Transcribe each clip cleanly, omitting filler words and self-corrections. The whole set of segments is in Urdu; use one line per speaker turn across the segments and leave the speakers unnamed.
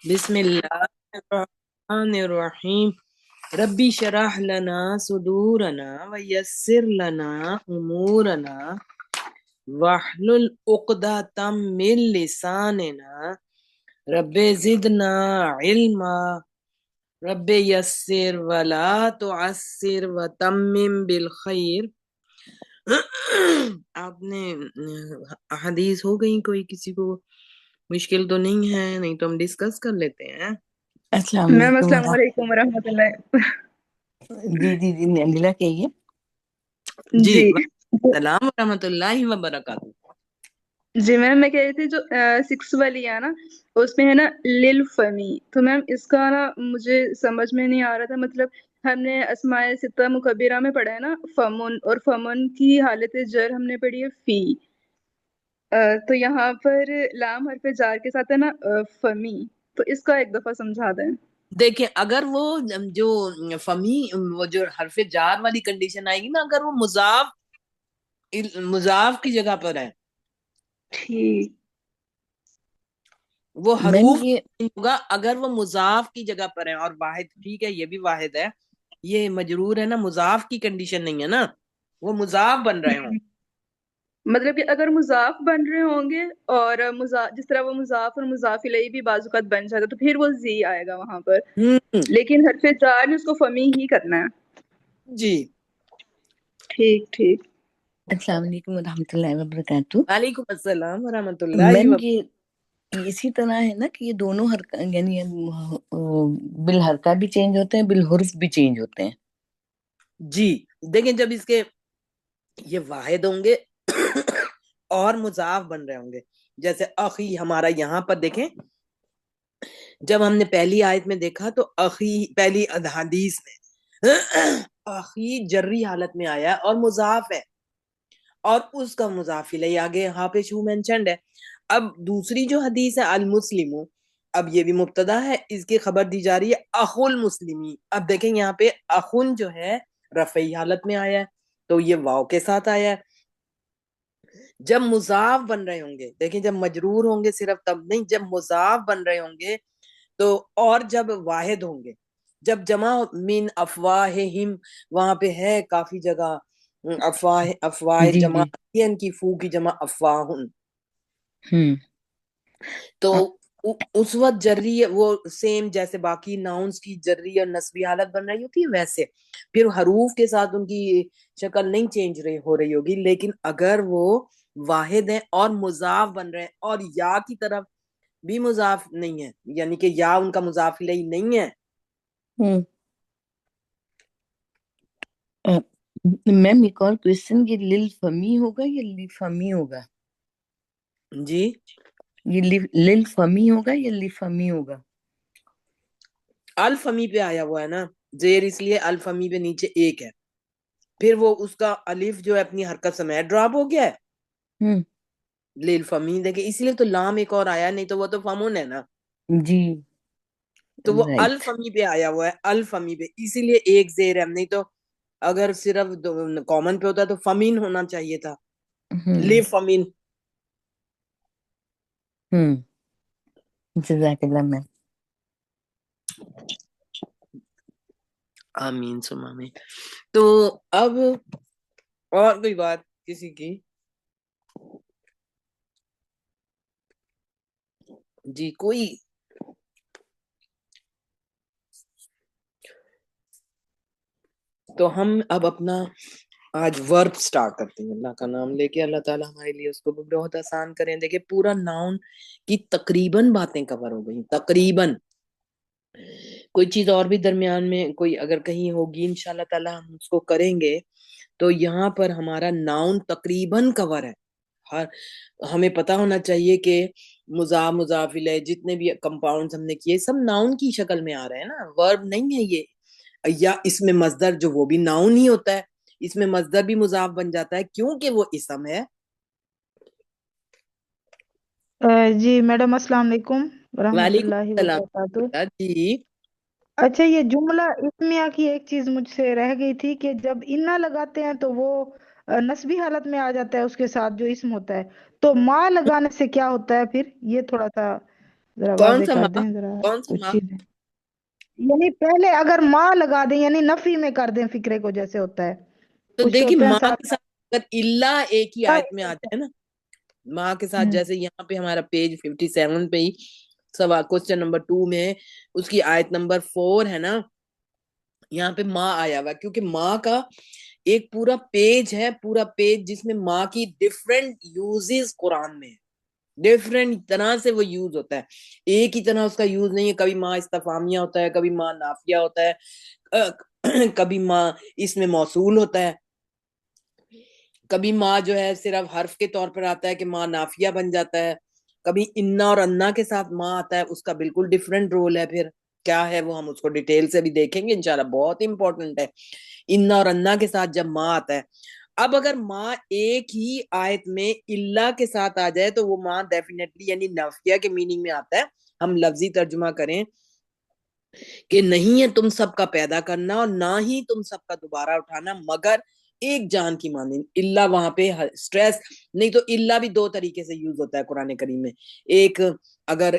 بسم اللہ الرحمن الرحیم ربی شرح لنا صدورنا ویسر لنا امورنا واحلل عقدۃ من لساننا رب زدنا علما رب یسر ولا تعسر وتمم بالخیر۔ آپ نے حدیث ہو گئی؟ کوئی کسی کو مشکل تو نہیں ہے؟ نہیں تو ہم ڈسکس کر لیتے ہیں۔
السلام
میم
علیکم
السلام علیکم ورحمۃ اللہ۔
جی نندلا کہیے۔
جی
جی
السلام ورحمۃ اللہ وبرکاتہ۔
جی میم میں کہہ رہی تھی جو 6 والی ہے نا، اس میں ہے نا لل فمی، تو میم اس کا نا مجھے سمجھ میں نہیں آ رہا تھا، مطلب ہم نے اسماء ستہ مکبرہ میں پڑھا ہے نا فمن، اور فمن کی حالت جر ہم نے پڑھی ہے فی، تو یہاں پر لام حرف جار کے ساتھ ہے نا فمی، تو اس کا ایک دفعہ سمجھا دیں۔
دیکھیں اگر وہ جو فمی وہ جو حرف جار والی کنڈیشن آئے گی نا، اگر وہ مضاف کی جگہ پر ہے،
ٹھیک
وہ
میم
حروف
یہ
نہیں ہوگا اگر وہ مضاف کی جگہ پر ہے، اور واحد، ٹھیک ہے یہ بھی واحد ہے، یہ مجرور ہے نا، مضاف کی کنڈیشن نہیں ہے نا، وہ مضاف بن رہے ہوں۔
مطلب کہ اگر مضاف بن رہے ہوں گے اور جس طرح وہ مضاف اور مضاف الیہ بھی بعض اوقات بن جاتا تو پھر وہ زی آئے گا وہاں پر، لیکن حرف جار نے اس کو فمی ہی کرنا ہے۔
جی
ٹھیک ٹھیک
السلام علیکم ورحمۃ اللہ وبرکاتہ۔
وعلیکم السلام ورحمۃ اللہ
میم
وبرکاتہ۔
یہ اسی طرح ہے نا کہ یہ دونوں یعنی بالحرکہ بھی چینج ہوتے ہیں، بالحرف بھی چینج ہوتے ہیں۔
جی دیکھیں جب اس کے یہ واحد ہوں گے اور مضاف بن رہے ہوں گے، جیسے اخی ہمارا یہاں پر دیکھیں، جب ہم نے پہلی آیت میں دیکھا تو اخی پہلی حدیث میں اخی جری حالت میں آیا ہے اور مضاف ہے، اور اس کا مضاف الیہ آگے یہاں پہ شو مینشنڈ ہے۔ اب دوسری جو حدیث ہے المسلم، اب یہ بھی مبتدا ہے، اس کی خبر دی جا رہی ہے اخو المسلمی۔ اب دیکھیں یہاں پہ اخن جو ہے رفعی حالت میں آیا ہے، تو یہ واو کے ساتھ آیا ہے۔ جب مضاف بن رہے ہوں گے، دیکھیں جب مجرور ہوں گے صرف تب نہیں، جب مضاف بن رہے ہوں گے تو، اور جب واحد ہوں گے، جب جمع من افواہہم، وہاں پہ ہے کافی جگہ افواہ
جی
جمع
جی
ان کی فو کی جمع افواہن،
ہوں
تو اس وقت جری وہ سیم جیسے باقی ناؤنس کی جری اور نسبی حالت بن رہی ہوتی ہے ویسے، پھر حروف کے ساتھ ان کی شکل نہیں چینج ہو رہی ہوگی، لیکن اگر وہ واحد ہیں اور مضاف بن رہے ہیں اور یا کی طرف بھی مضاف نہیں ہے، یعنی کہ یا ان کا مضاف الیہ نہیں ہے۔
میم ایک اور کوشچن، یہ لل فمی ہوگا یا لی فمی ہوگا؟
جی
یہ لل فمی ہوگا یا لی فمی ہوگا؟
الفمی پہ آیا ہوا ہے نا زیر، اس لیے الفمی پہ نیچے ایک ہے، پھر وہ اس کا الف جو ہے اپنی حرکت سمیت ڈراپ ہو گیا ہے لیل فمی، دیکھیں اس لیے تو لام ایک اور آیا، نہیں تو وہ تو فمون ہے نا،
جی
تو وہ
رائٹ۔
الفمی پہ آیا ہوا ہے، الفمی پہ اسی لیے ایک زیر ہے، نہیں تو اگر صرف کامن پہ ہوتا تو فمین ہونا چاہیے تھا، لی فمین۔
جزاک اللہ میم۔
آمین سم آمین۔ تو اب اور کوئی بات کسی کی؟ جی کوئی؟ تو ہم اب اپنا آج ورب سٹارٹ کرتے ہیں، اللہ کا نام لے کے، اللہ تعالیٰ ہمارے لیے اس کو بہت آسان کریں۔ دیکھیں پورا ناؤن کی تقریباً باتیں کور ہو گئی، تقریباً، کوئی چیز اور بھی درمیان میں کوئی اگر کہیں ہوگی انشاءاللہ تعالیٰ ہم اس کو کریں گے، تو یہاں پر ہمارا ناؤن تقریباً کور ہے۔ ہمیں پتا ہونا چاہیے کہ مضاف مضاف الیہ جتنے بھی کمپاؤنڈز ہم نے کیے سب ناؤن کی شکل میں آ رہے ہیں نا، ورب نہیں ہے یہ، یا اس میں مصدر جو وہ بھی ناؤن ہی ہوتا ہے، اس میں مصدر بھی مضاف بن جاتا ہے کیونکہ وہ اسم ہے۔
جی میڈم السلام علیکم ورحمۃ
وعلیکم
اللہ
السلام
وبرکاتہ۔
جی۔
اچھا یہ جملہ اسمیہ کی ایک چیز مجھ سے رہ گئی تھی کہ جب انا لگاتے ہیں تو وہ نسبی حالت میں آ جاتا ہے اس کے ساتھ جو اسم ہوتا ہے، تو ماں لگانے سے کیا ہوتا ہے پھر؟ یہ تھوڑا سا ذرا
کون
واضح
سا
کر
ماں؟
دیں ذرا
کون سی
کچھ
ماں؟
چیزیں، یعنی پہلے اگر ماں لگا دیں یعنی نفی میں کر دیں فکرے کو، جیسے ہوتا ہے
تو
کچھ
دیکھیے
ہوتے ہیں
ماں
ساتھ
کے ساتھ اگر اللہ ایک ہی آیت میں آ جائے نا، ماں کے ساتھ،
ہوں
جیسے یہاں پہ ہمارا پیج 57 پہ ہی سوال کوشچن نمبر 2 میں اس کی آیت نمبر 4 ہے نا، یہاں پہ ماں آیا ہوا، کیونکہ ماں کا ایک پورا پیج ہے، پورا پیج جس میں ماں کی ڈفرینٹ یوزز قرآن میں ہے، ڈفرینٹ طرح سے وہ یوز ہوتا ہے، ایک ہی طرح اس کا یوز نہیں ہے، کبھی ماں استفہامیہ ہوتا ہے، کبھی ماں نافیہ ہوتا ہے، کبھی ماں اس میں موصول ہوتا ہے، کبھی ماں جو ہے صرف حرف کے طور پر آتا ہے کہ ماں نافیہ بن جاتا ہے، کبھی انا اور انا کے ساتھ ماں آتا ہے، اس کا بالکل ڈفرینٹ رول ہے، پھر کیا ہے وہ ہم اس کو ڈیٹیل سے بھی دیکھیں گے انشاءاللہ، بہت امپورٹنٹ ہے انا اور انا کے ساتھ جب ماں آتا ہے۔ اب اگر ماں ایک ہی آیت میں اللہ کے ساتھ آ جائے تو وہ ماں ڈیفینیٹلی یعنی نافیہ کے میننگ میں آتا ہے، ہم لفظی ترجمہ کریں کہ نہیں ہے تم سب کا پیدا کرنا اور نہ ہی تم سب کا دوبارہ اٹھانا مگر ایک جان کی مانند، اللہ وہاں پہ سٹریس نہیں، تو اللہ بھی دو طریقے سے یوز ہوتا ہے قرآن کریم میں، ایک اگر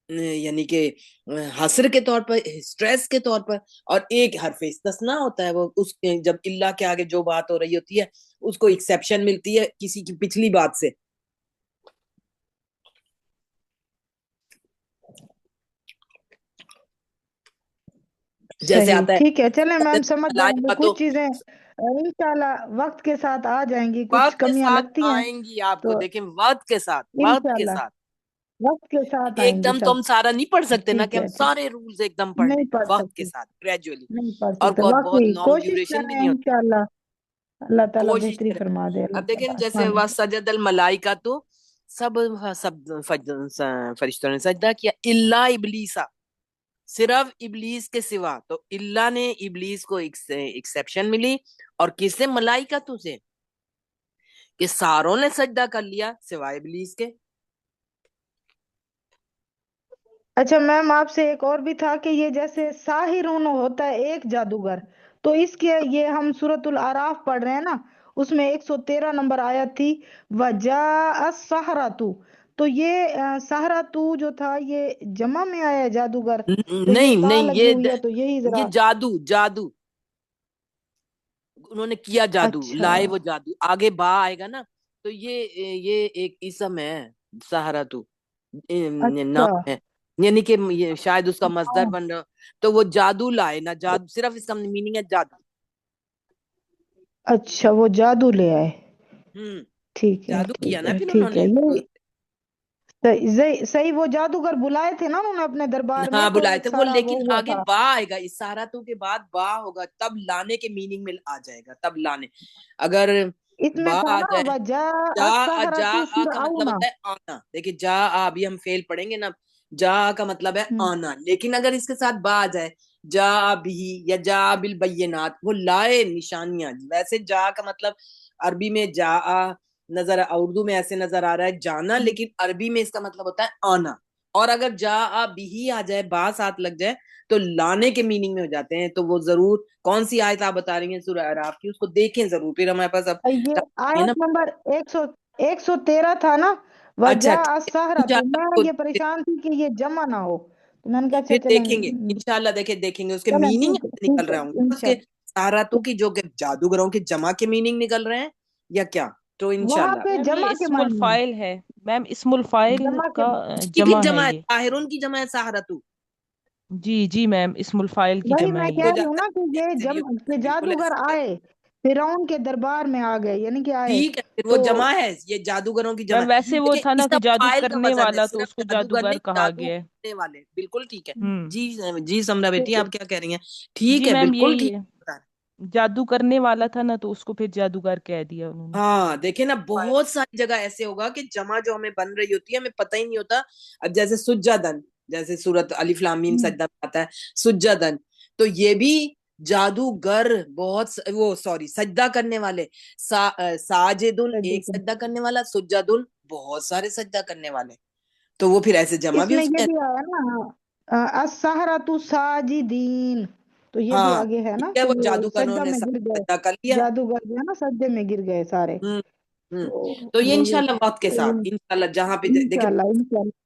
یعنی کہ حصر کے طور پر، سٹریس کے طور پر، اور ایک حرف استثناء ہوتا ہے، وہ اس جب اللہ کے آگے جو بات ہو رہی ہوتی ہے اس کو ایکسیپشن ملتی ہے کسی کی پچھلی بات سے۔ جیسے
صحیح،
آتا
ٹھیک ہے، چلیں
ہے
میم سمجھ جائیں گے،
تو
کچھ چیزیں انشاءاللہ وقت کے ساتھ آ جائیں گی، کچھ
وقت کے
کمیاں
ساتھ
لگتی ہیں
آئیں گی، آپ کو
تو
دیکھیں وقت کے ساتھ، وقت کے
انشاءاللہ
ساتھ
وقت کے ساتھ آئیں
ایک
گی
دم تو
سب،
ہم سارا نہیں پڑھ سکتے نا کہ
ٹھیک
ہم
ہے ٹھیک،
سارے رولز ایک دم پڑھ لیں،
نہیں پڑھ
وقت کے
سکتے،
ساتھ گریجولی،
نہیں پڑھ
اور
سکتے
بہت
واقعی،
لانگ
کوشش
ڈیوریشن بھی
کریں
نہیں ہوتی،
انشاءاللہ، اللہ تعالیٰ
کوشش
بہتری
کریں۔
فرما دے، اللہ
اب دیکھیں
تعالیٰ
جیسے
آمین۔
سجد الملائکہ تو سب فرشتوں نے سجدہ کیا الا ابلیسا، صرف ابلیس کے سوا، تو اللہ نے ابلیس کو ایکسیپشن ملی، اور کس سے؟ ملائکہ سے، کہ ساروں نے سجدہ کر لیا سوائے ابلیس کے۔
اچھا میم آپ سے ایک اور بھی تھا کہ یہ جیسے ساحرون ہوتا ہے ایک جادوگر، تو اس کے یہ ہم سورۃ الاعراف پڑھ رہے ہیں نا، اس میں 113 نمبر آیت تھی وَجَاءَ السَّحَرَةُ، تو یہ سحراتو جو تھا یہ جمع میں آیا ہے جادوگر، تو یہ
نہیں
تا
نہیں،
لگی ہوئی ہے تو یہی
یہ
ذرا،
جادو، جادو انہوں نے کیا، جادو
اچھا
لائے، وہ جادو آگے با آئے گا نا، تو یہ ایک اسم ہے، سہارتو
اچھا
نام ہے، یعنی کہ یہ شاید اس کا مصدر
ہاں،
بن رہا، تو وہ جادو لائے نا، جادو صرف اس کا میننگ ہے جادو۔
اچھا وہ جادو لے آئے،
ہوں،
ٹھیک ہے
جادو کیا
ٹھیک
نا
ہے
پھر انہوں
ٹھیک ہے،
نے،
یہ صحیح صحیح، وہ جادوگر بلائے تھے نا انہوں نے اپنے دربار میں،
ہاں
تو
بلائے تھے وہ،
سارا وہ
لیکن
ہوا
آگے
تھا،
با آئے گا، اس سہارتو کے بعد با ہوگا، تب لانے کے میننگ میں آ جائے گا، تب لانے، اگر
اس میں
با
تھا
آ
نا
جائے،
وَجَاءَ
جا
السَّحَرَةُ
کا مطلب
فِرْعَوْنَ،
ہوتا ہے آنا، دیکھیے جا ابھی ہم فیل پڑھیں گے نا، جا کا مطلب ہے
ہوں،
آنا، لیکن اگر اس کے ساتھ با آ جائے، جا بھی یا جا بالبینات، وہ لائے نشانیاں، ویسے جا کا مطلب عربی میں جا نظر، اردو میں ایسے نظر آ رہا ہے جانا، لیکن عربی میں اس کا مطلب ہوتا ہے آنا، اور اگر جا بھی آ جائے، با ساتھ لگ جائے تو لانے کے میننگ میں ہو جاتے ہیں، تو وہ ضرور کون سی آیت آپ بتا رہی ہیں سورہ اعراف کی، اس کو دیکھیں ضرور، پھر ہمارے پاس اب
یہ
ہے نا۔
آیت نمبر 113 تھا نا،
اچھا
وَجَاءَ السَّحَرَةُ، میں یہ
پھر
پریشان تھی کہ یہ جمع نہ ہو، تو میں نے کہا اچھا چلیں
دیکھیں گے انشاءاللہ، دیکھیں گے اس کے
چلیں
میننگ نکل
ٹھیک ہے
رہے ہوں گے، اس کے
انشاءاللہ،
سہارتوں کی جو کہ جادوگروں کی جمع کے میننگ نکل رہے ہیں یا کیا، تو
وہاں
انشاءاللہ
پہ
میم یہ
جمع کے
اسم
معنی
الفائل ہے، میم اسم الفائل
جمع کے
کا
کی بھی
جمع ہے
جمع ہے،
یہ،
طاہرون کی جمع ہے سہارتو،
جی جی میم اسم الفائل کی
وہی
جمع
میں
ہے
ہو
کہہ
یہ،
رہی ہوں
جاتا
نا کہ
ہے،
یہ
ایسے بھی ہو جاتا
کہ
ہے، بالکل
جادوگر
ایسے
آئے فرعون کے دربار میں آ گئے، یعنی کہ آئے
ٹھیک ہے، پھر وہ
تو
جمع ہے، یہ جادوگروں کی جمع
میم
ہے،
ویسے وہ
لیکن
تھا نا
اس
کہ
کا
جادو
فائل کا
کرنے
وزن ہے،
والا تو
صرف
اس کو
جادوگر
جادوگر
نہیں،
کہا
جادو
گیا ہے،
کرنے والے، بالکل ٹھیک ہے،
ہوں
جی جی سمرا بیٹی
ٹھیک ہے
آپ کیا کہہ رہی ہیں، ٹھیک
جی
ہے
میم
بالکل
یہی
ٹھیک
ہے،
بتا رہے ہیں۔
جادو کرنے والا تھا نا تو اس کو پھر جادوگر کہہ دیا انہوں نے،
ہاں دیکھیں نا، بہت ساری جگہ ایسے ہوگا کہ جمع جو ہمیں بن رہی ہوتی ہے ہمیں پتہ ہی نہیں ہوتا، اب جیسے سجدن، جیسے سورت الف لام میم
ہوں،
سجدہ میں آتا ہے سجدن، تو یہ بھی جادوگر، بہت وہ سوری سجدہ کرنے والے، ساجدن ایک
ٹھیک ہے۔
سجدہ کرنے والا، سجدن بہت سارے سجدہ کرنے والے، تو وہ پھر ایسے جمع
اس
بھی
میں
اس
یہ
میں،
بھی آیا نا السحرۃ ساجدین، تو یہ بھی
ہاں
آگے ہے نا
ٹھیک ہے،
کہ
وہ
یہ
جادوگروں
سجدہ
نے
میں گر گئے،
سجدہ کر لیا،
جادوگر جو ہے نا سجدے میں گر گئے سارے،
ہوں ہوں،
تو
تو یہ
وہ
انشاءاللہ وقت کے ساتھ، انشاءاللہ جہاں پہ دیکھیں
انشاءاللہ انشاءاللہ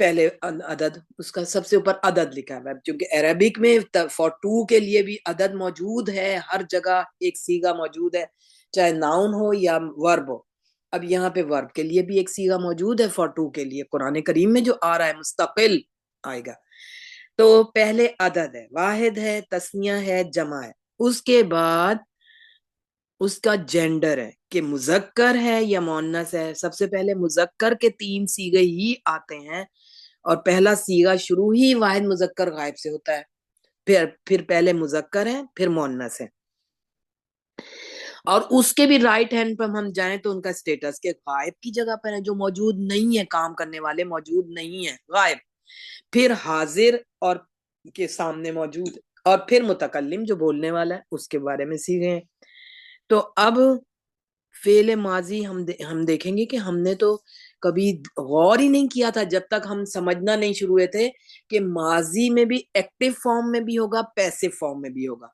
پہلے عدد، اس کا سب سے اوپر عدد لکھا ہے، چونکہ عربک میں فار ٹو کے لیے بھی عدد موجود ہے، ہر جگہ ایک صیغہ موجود ہے، چاہے ناؤن ہو یا ورب ہو۔ اب یہاں پہ ورب کے لیے بھی ایک صیغہ موجود ہے فار ٹو کے لیے، قرآن کریم میں جو آ رہا ہے مستقل آئے گا۔ تو پہلے عدد ہے، واحد ہے، تسنیہ ہے، جمع ہے، اس کے بعد اس کا جینڈر ہے کہ مذکر ہے یا مؤنث ہے۔ سب سے پہلے مذکر کے 3 صیغے ہی آتے ہیں، اور پہلا صیغہ شروع ہی واحد مذکر غائب سے ہوتا ہے، پھر پہلے مذکر ہے، پھر مؤنث ہے۔ اور اس کے بھی رائٹ ہینڈ پر ہم جائیں تو ان کا اسٹیٹس کے غائب کی جگہ پر ہے، جو موجود نہیں ہے، کام کرنے والے موجود نہیں ہیں، غائب، پھر حاضر اور کے سامنے موجود، اور پھر متکلم جو بولنے والا ہے اس کے بارے میں سیکھے ہیں۔ تو اب فعل ماضی ہم دیکھیں گے کہ ہم نے تو کبھی غور ہی نہیں کیا تھا جب تک ہم سمجھنا نہیں شروع ہوئے تھے کہ ماضی میں بھی ایکٹیو فارم میں بھی ہوگا، پیسو فارم میں بھی ہوگا،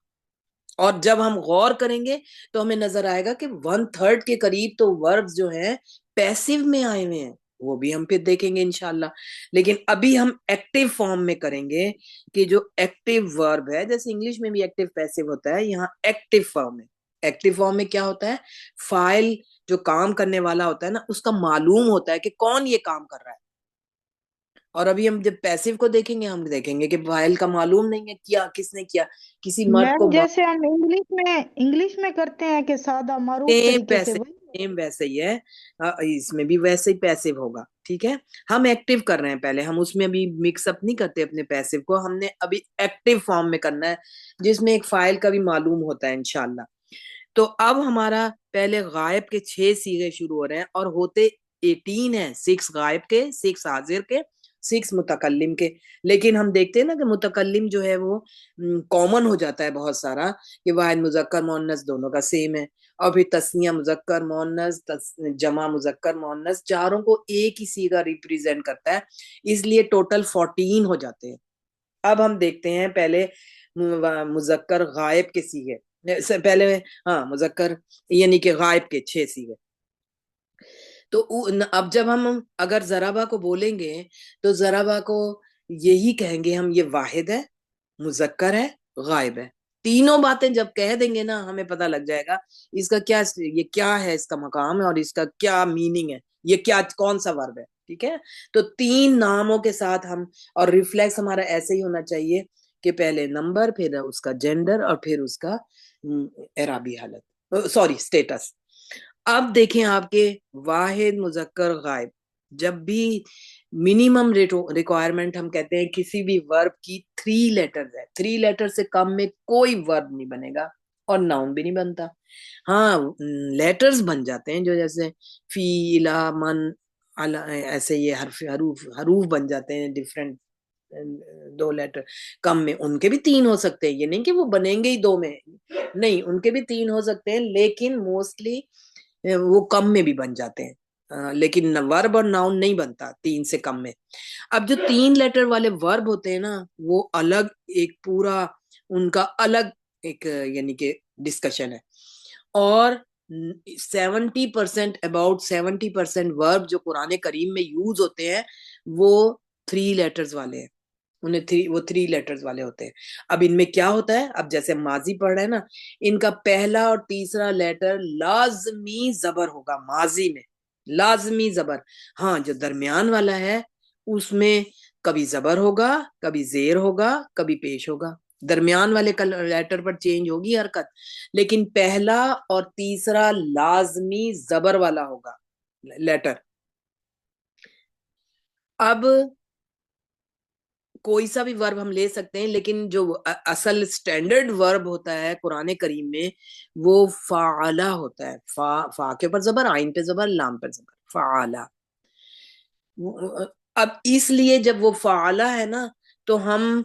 اور جب ہم غور کریں گے تو ہمیں نظر آئے گا کہ 1/3 کے قریب تو وربز جو ہیں پیسو میں آئے ہوئے ہیں، وہ بھی ہم پھر دیکھیں گے انشاءاللہ۔ لیکن ابھی ہم ایکٹیو فارم میں کریں گے کہ جو ایکٹیو ورب ہے، جیسے انگلش میں بھی ایکٹیو پیسو ہوتا ہے، یہاں ایکٹیو فارم ہے۔ ایکٹیو فارم میں کیا ہوتا ہے؟ فائل جو کام کرنے والا ہوتا ہے نا، اس کا معلوم ہوتا ہے کہ کون یہ کام کر رہا ہے۔ اور ابھی ہم جب پیسو کو دیکھیں گے، ہم دیکھیں گے کہ فائل کا معلوم نہیں ہے کیا کس نے کیا، کسی مرد
میم
کو
جیسے ہم انگلش میں کرتے ہیں کہ سادہ معروف طریقے سے، وہی
سیم ویسے ہی ہے، اس میں بھی ویسے ہی پیسو ہوگا، ٹھیک ہے۔ ہم ایکٹیو کر رہے ہیں، پہلے ہم اس میں بھی مکس اپ نہیں کرتے اپنے پیسو کو، ہم نے ابھی ایکٹیو فارم میں کرنا ہے جس میں ایک فائل کا بھی معلوم ہوتا ہے انشاءاللہ۔ تو اب ہمارا پہلے غائب کے 6 صیغے شروع ہو رہے ہیں، اور ہوتے 18 ہیں، 6 غائب کے، 6 حاضر کے، 6 متکلم کے۔ لیکن ہم دیکھتے ہیں نا کہ متکلم جو ہے وہ کامن ہو جاتا ہے بہت سارا، کہ واحد مذکر مؤنث دونوں کا سیم ہے، اور پھر تسنیہ مذکر مؤنث، جمع مذکر مؤنث، چاروں کو ایک ہی صیغہ ریپریزینٹ کرتا ہے، اس لیے ٹوٹل 14 ہو جاتے ہیں۔ اب ہم دیکھتے ہیں پہلے مذکر غائب کے صیغے، پہلے مذکر یعنی کہ غائب کے 6 صیغے۔ تو اب جب ہم اگر ضربہ کو بولیں گے تو ضربہ کو یہی کہیں گے ہم، یہ واحد ہے، مذکر ہے، غائب ہے۔ تینوں باتیں جب کہہ دیں گے نا، ہمیں پتہ لگ جائے گا اس کا کیا، یہ کیا ہے، اس کا مقام ہے، اور اس کا کیا میننگ ہے، یہ کیا کون سا ورب ہے، ٹھیک ہے۔ تو 3 ناموں کے ساتھ ہم، اور ریفلیکس ہمارا ایسے ہی ہونا چاہیے کہ پہلے نمبر، پھر اس کا جینڈر، اور پھر اس کا اعرابی حالت، اسٹیٹس۔ اب دیکھیں آپ کے واحد مذکر غائب، جب بھی منیمم ریکوائرمنٹ ہم کہتے ہیں کسی بھی ورب کی 3 لیٹرز ہے، 3 لیٹر سے کم میں کوئی ورب نہیں بنے گا، اور ناؤن بھی نہیں بنتا۔ ہاں لیٹرز بن جاتے ہیں، جو جیسے فی، الا، من، ایسے یہ حروف بن جاتے ہیں ڈفرینٹ 2 لیٹر کم میں، ان کے بھی 3 ہو سکتے ہیں، یہ نہیں کہ وہ بنیں گے ہی 2 میں، نہیں، ان کے بھی 3 ہو سکتے ہیں، لیکن موسٹلی وہ کم میں بھی بن جاتے ہیں، لیکن ورب اور ناؤن نہیں بنتا 3 سے کم میں۔ اب جو 3 لیٹر والے ورب ہوتے ہیں نا، وہ الگ ایک پورا ان کا الگ ایک یعنی کہ ڈسکشن ہے، اور 70% اباؤٹ 70% ورب جو قرآن کریم میں یوز ہوتے ہیں وہ 3 لیٹرز والے ہیں، وہ 3 لیٹرز والے ہوتے ہیں۔ اب ان میں کیا ہوتا ہے، اب جیسے ماضی پڑھ رہے ہیں نا، ان کا پہلا اور تیسرا لیٹر لازمی زبر ہوگا، ماضی میں لازمی زبر۔ ہاں جو درمیان والا ہے اس میں کبھی زبر ہوگا، کبھی زیر ہوگا، کبھی پیش ہوگا، درمیان والے لیٹر پر چینج ہوگی حرکت، لیکن پہلا اور تیسرا لازمی زبر والا ہوگا لیٹر۔ اب کوئی سا بھی ورب ہم لے سکتے ہیں، لیکن جو اصل سٹینڈرڈ ورب ہوتا ہے قرآن کریم میں وہ فعلا ہوتا ہے، فا کے اوپر زبر، عین پہ زبر، لام پر زبر، فعلا۔ اب اس لیے جب وہ فعلا ہے نا، تو ہم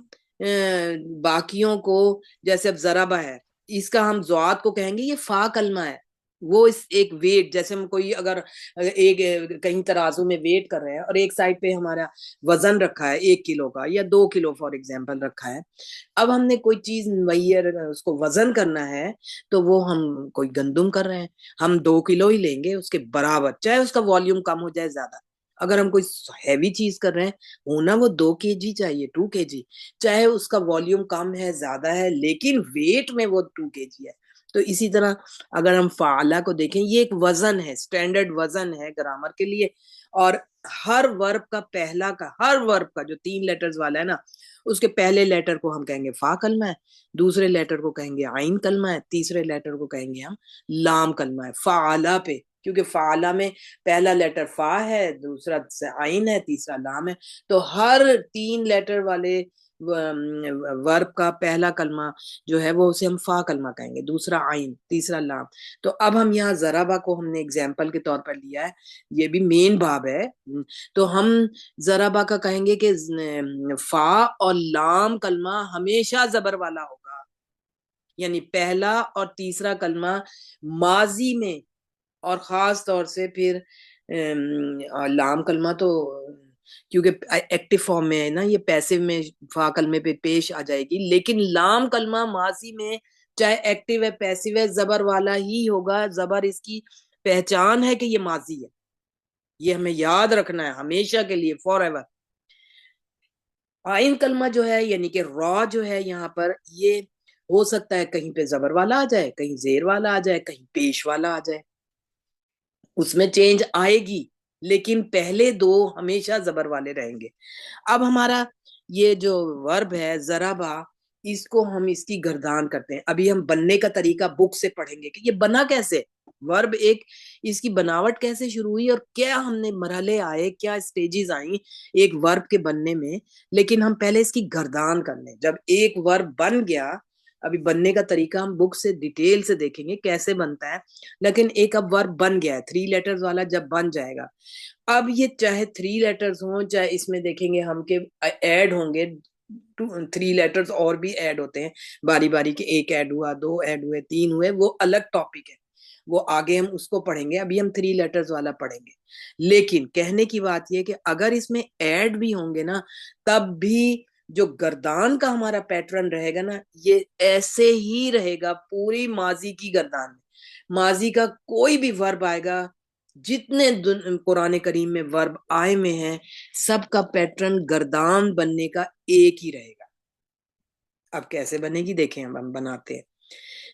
باقیوں کو، جیسے اب ضربہ ہے، اس کا ہم ذوات کو کہیں گے یہ فا کلمہ ہے، وہ اس ایک ویٹ، جیسے ہم کوئی اگر ایک کہیں ترازو میں ویٹ کر رہے ہیں اور ایک سائڈ پہ ہمارا وزن رکھا ہے 1 کلو کا یا 2 کلو فار ایگزامپل رکھا ہے، اب ہم نے کوئی چیز اس کو وزن کرنا ہے، تو وہ ہم کوئی گندم کر رہے ہیں، ہم 2 کلو ہی لیں گے اس کے برابر، چاہے اس کا والیوم کم ہو جائے زیادہ۔ اگر ہم کوئی ہیوی چیز کر رہے ہیں ہونا وہ 2 kg چاہیے، 2 kg، چاہے اس کا والیوم کم ہے زیادہ ہے لیکن ویٹ میں وہ 2 kg ہے۔ تو اسی طرح اگر ہم فعلہ کو دیکھیں، یہ ایک وزن ہے، سٹینڈرڈ وزن ہے گرامر کے لیے، اور ہر ورب کا جو 3 لیٹرز والا ہے نا، اس کے پہلے لیٹر کو ہم کہیں گے فا کلمہ ہے، دوسرے لیٹر کو کہیں گے عین کلمہ ہے، تیسرے لیٹر کو کہیں گے ہم لام کلمہ ہے۔ فعلہ پہ، کیونکہ فعلہ میں پہلا لیٹر فا ہے، دوسرا عین ہے، تیسرا لام ہے، تو ہر 3 لیٹر والے ورب کا پہلا کلمہ جو ہے وہ اسے ہم فا کلمہ کہیں گے، دوسرا عین، تیسرا لام۔ تو اب ہم یہاں ضربہ کو ہم نے اگزامپل کے طور پر لیا ہے، یہ بھی مین باب ہے، تو ہم ضربہ کا کہیں گے کہ فا اور لام کلمہ ہمیشہ زبر والا ہوگا، یعنی پہلا اور تیسرا کلمہ ماضی میں، اور خاص طور سے پھر لام کلمہ تو کیونکہ ایکٹیو فارم میں ہے نا، یہ پیسو میں فا کلمے پہ پیش آ جائے گی، لیکن لام کلمہ ماضی میں چاہے ایکٹیو ہے پیسو ہے زبر والا ہی ہوگا، زبر اس کی پہچان ہے کہ یہ ماضی ہے، یہ ہمیں یاد رکھنا ہے ہمیشہ کے لیے، فار ایور۔ عین کلمہ جو ہے یعنی کہ را جو ہے یہاں پر، یہ ہو سکتا ہے کہیں پہ زبر والا آ جائے، کہیں زیر والا آ جائے، کہیں پیش والا آ جائے، اس میں چینج آئے گی، لیکن پہلے 2 ہمیشہ زبر والے رہیں گے۔ اب ہمارا یہ جو ورب ہے ضربہ، اس کو ہم اس کی گردان کرتے ہیں۔ ابھی ہم بننے کا طریقہ بک سے پڑھیں گے کہ یہ بنا کیسے، ورب ایک اس کی بناوٹ کیسے شروع ہوئی، اور کیا ہم نے مرحلے آئے، کیا سٹیجز آئیں ایک ورب کے بننے میں، لیکن ہم پہلے اس کی گردان کر لیں۔ جب ایک ورب بن گیا، ابھی بننے کا طریقہ ہم بک سے ڈیٹیل سے دیکھیں گے کیسے بنتا ہے، لیکن ایک اب ورب بن گیا ہے 3 لیٹرز والا، جب بن جائے گا، اب یہ چاہے 3 لیٹرز ہوں، چاہے اس میں دیکھیں گے ہم کہ ایڈ ہوں گے 3 لیٹرز اور بھی ایڈ ہوتے ہیں باری باری کے، 1 ایڈ ہوا، 2 ایڈ ہوئے، 3 ہوئے، وہ الگ ٹاپک ہے، وہ آگے ہم اس کو پڑھیں گے، ابھی ہم 3 لیٹرز والا پڑھیں گے۔ لیکن کہنے کی بات یہ کہ اگر اس میں ایڈ بھی ہوں گے نا، تب بھی جو گردان کا ہمارا پیٹرن رہے گا نا، یہ ایسے ہی رہے گا پوری ماضی کی گردان میں۔ ماضی کا کوئی بھی ورب آئے گا، جتنے قرآن کریم میں ورب آئے میں ہیں، سب کا پیٹرن گردان بننے کا ایک ہی رہے گا۔ اب کیسے بنے گی دیکھیں، ہم بناتے ہیں۔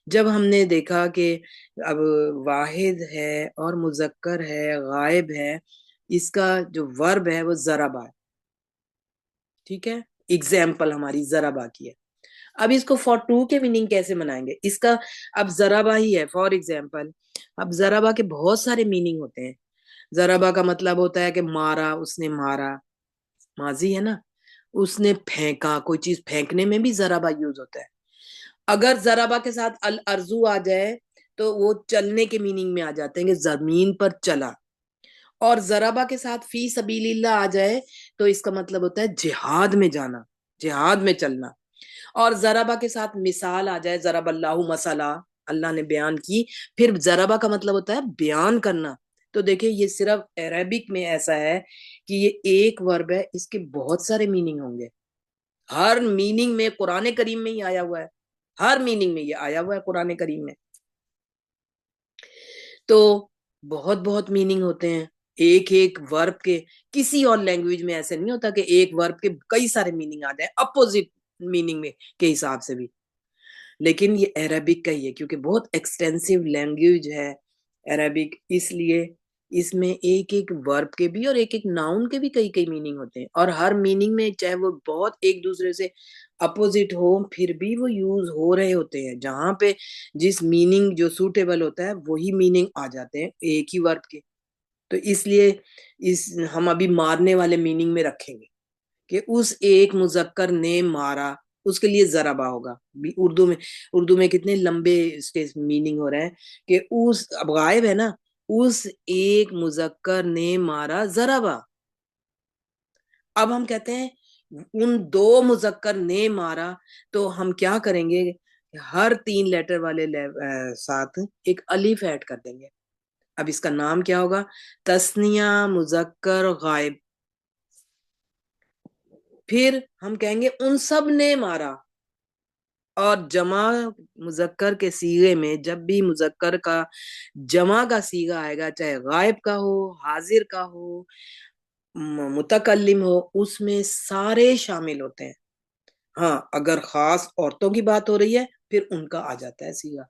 جب ہم نے دیکھا کہ اب واحد ہے اور مذکر ہے، غائب ہے، اس کا جو ورب ہے وہ ضربہ ہے، ٹھیک ہے، اگزامپل ہماری ضربہ کی ہے۔ اب اس کو فار ٹو کے میننگ کیسے بنائیں گے، اس کا اب ضربہ ہی ہے، فار ایگزامپل۔ اب ضربہ کے بہت سارے میننگ ہوتے ہیں۔ ضربہ کا مطلب ہوتا ہے کہ مارا، اس نے مارا، ماضی ہے نا، اس نے پھینکا، کوئی چیز پھینکنے میں بھی ضربہ یوز ہوتا ہے۔ اگر ضربہ کے ساتھ الارضو آ جائے تو وہ چلنے کے میننگ میں آ جاتے ہیں کہ زمین پر چلا، اور ضربہ کے ساتھ فی سبیل اللہ آ جائے تو اس کا مطلب ہوتا ہے جہاد میں جانا، جہاد میں چلنا۔ اور ضربہ کے ساتھ مثال آ جائے، ضرب اللہ مثلا، اللہ نے بیان کی، پھر ضربہ کا مطلب ہوتا ہے بیان کرنا۔ تو دیکھیں یہ صرف عربک میں ایسا ہے کہ یہ ایک ورب ہے، اس کے بہت سارے میننگ ہوں گے، ہر میننگ میں قرآن کریم میں ہی آیا ہوا ہے، ہر میننگ میں یہ آیا ہوا ہے قرآن کریم میں۔ تو بہت بہت میننگ ہوتے ہیں ایک ایک ورب کے، کسی اور لینگویج میں ایسے نہیں ہوتا کہ ایک ورب کے کئی سارے میننگ آ جائیں اپوزٹ میننگ میں کے حساب سے بھی، لیکن یہ عربک کا ہی ہے کیونکہ بہت ایکسٹینسو لینگویج ہے عربک، اس لیے اس میں ایک ایک ورب کے بھی اور ایک ایک ناؤن کے بھی کئی کئی میننگ ہوتے ہیں، اور ہر میننگ میں چاہے وہ بہت ایک دوسرے سے اپوزٹ ہو پھر بھی وہ یوز ہو رہے ہوتے ہیں، جہاں پہ جس میننگ جو سوٹیبل ہوتا ہے وہی میننگ آ جاتے ہیں ایک ہی ورب کے۔ تو اس لیے ہم ابھی مارنے والے میننگ میں رکھیں گے کہ اس ایک مذکر نے مارا، اس کے لیے ضربہ ہوگا۔ اردو میں کتنے لمبے اس کے میننگ ہو رہے ہیں کہ اس، اب غائب ہے نا، اس ایک مذکر نے مارا ضربہ۔ اب ہم کہتے ہیں ان 2 مذکر نے مارا، تو ہم کیا کریں گے، ہر 3 لیٹر والے ساتھ ایک الف ایڈ کر دیں گے۔ اب اس کا نام کیا ہوگا، تثنیہ مذکر غائب۔ پھر ہم کہیں گے ان سب نے مارا، اور جمع مذکر کے صیغے میں جب بھی مذکر کا جمع کا صیغہ آئے گا، چاہے غائب کا ہو، حاضر کا ہو، متکلم ہو اس میں سارے شامل ہوتے ہیں. ہاں اگر خاص عورتوں کی بات ہو رہی ہے پھر ان کا آ جاتا ہے سیغہ.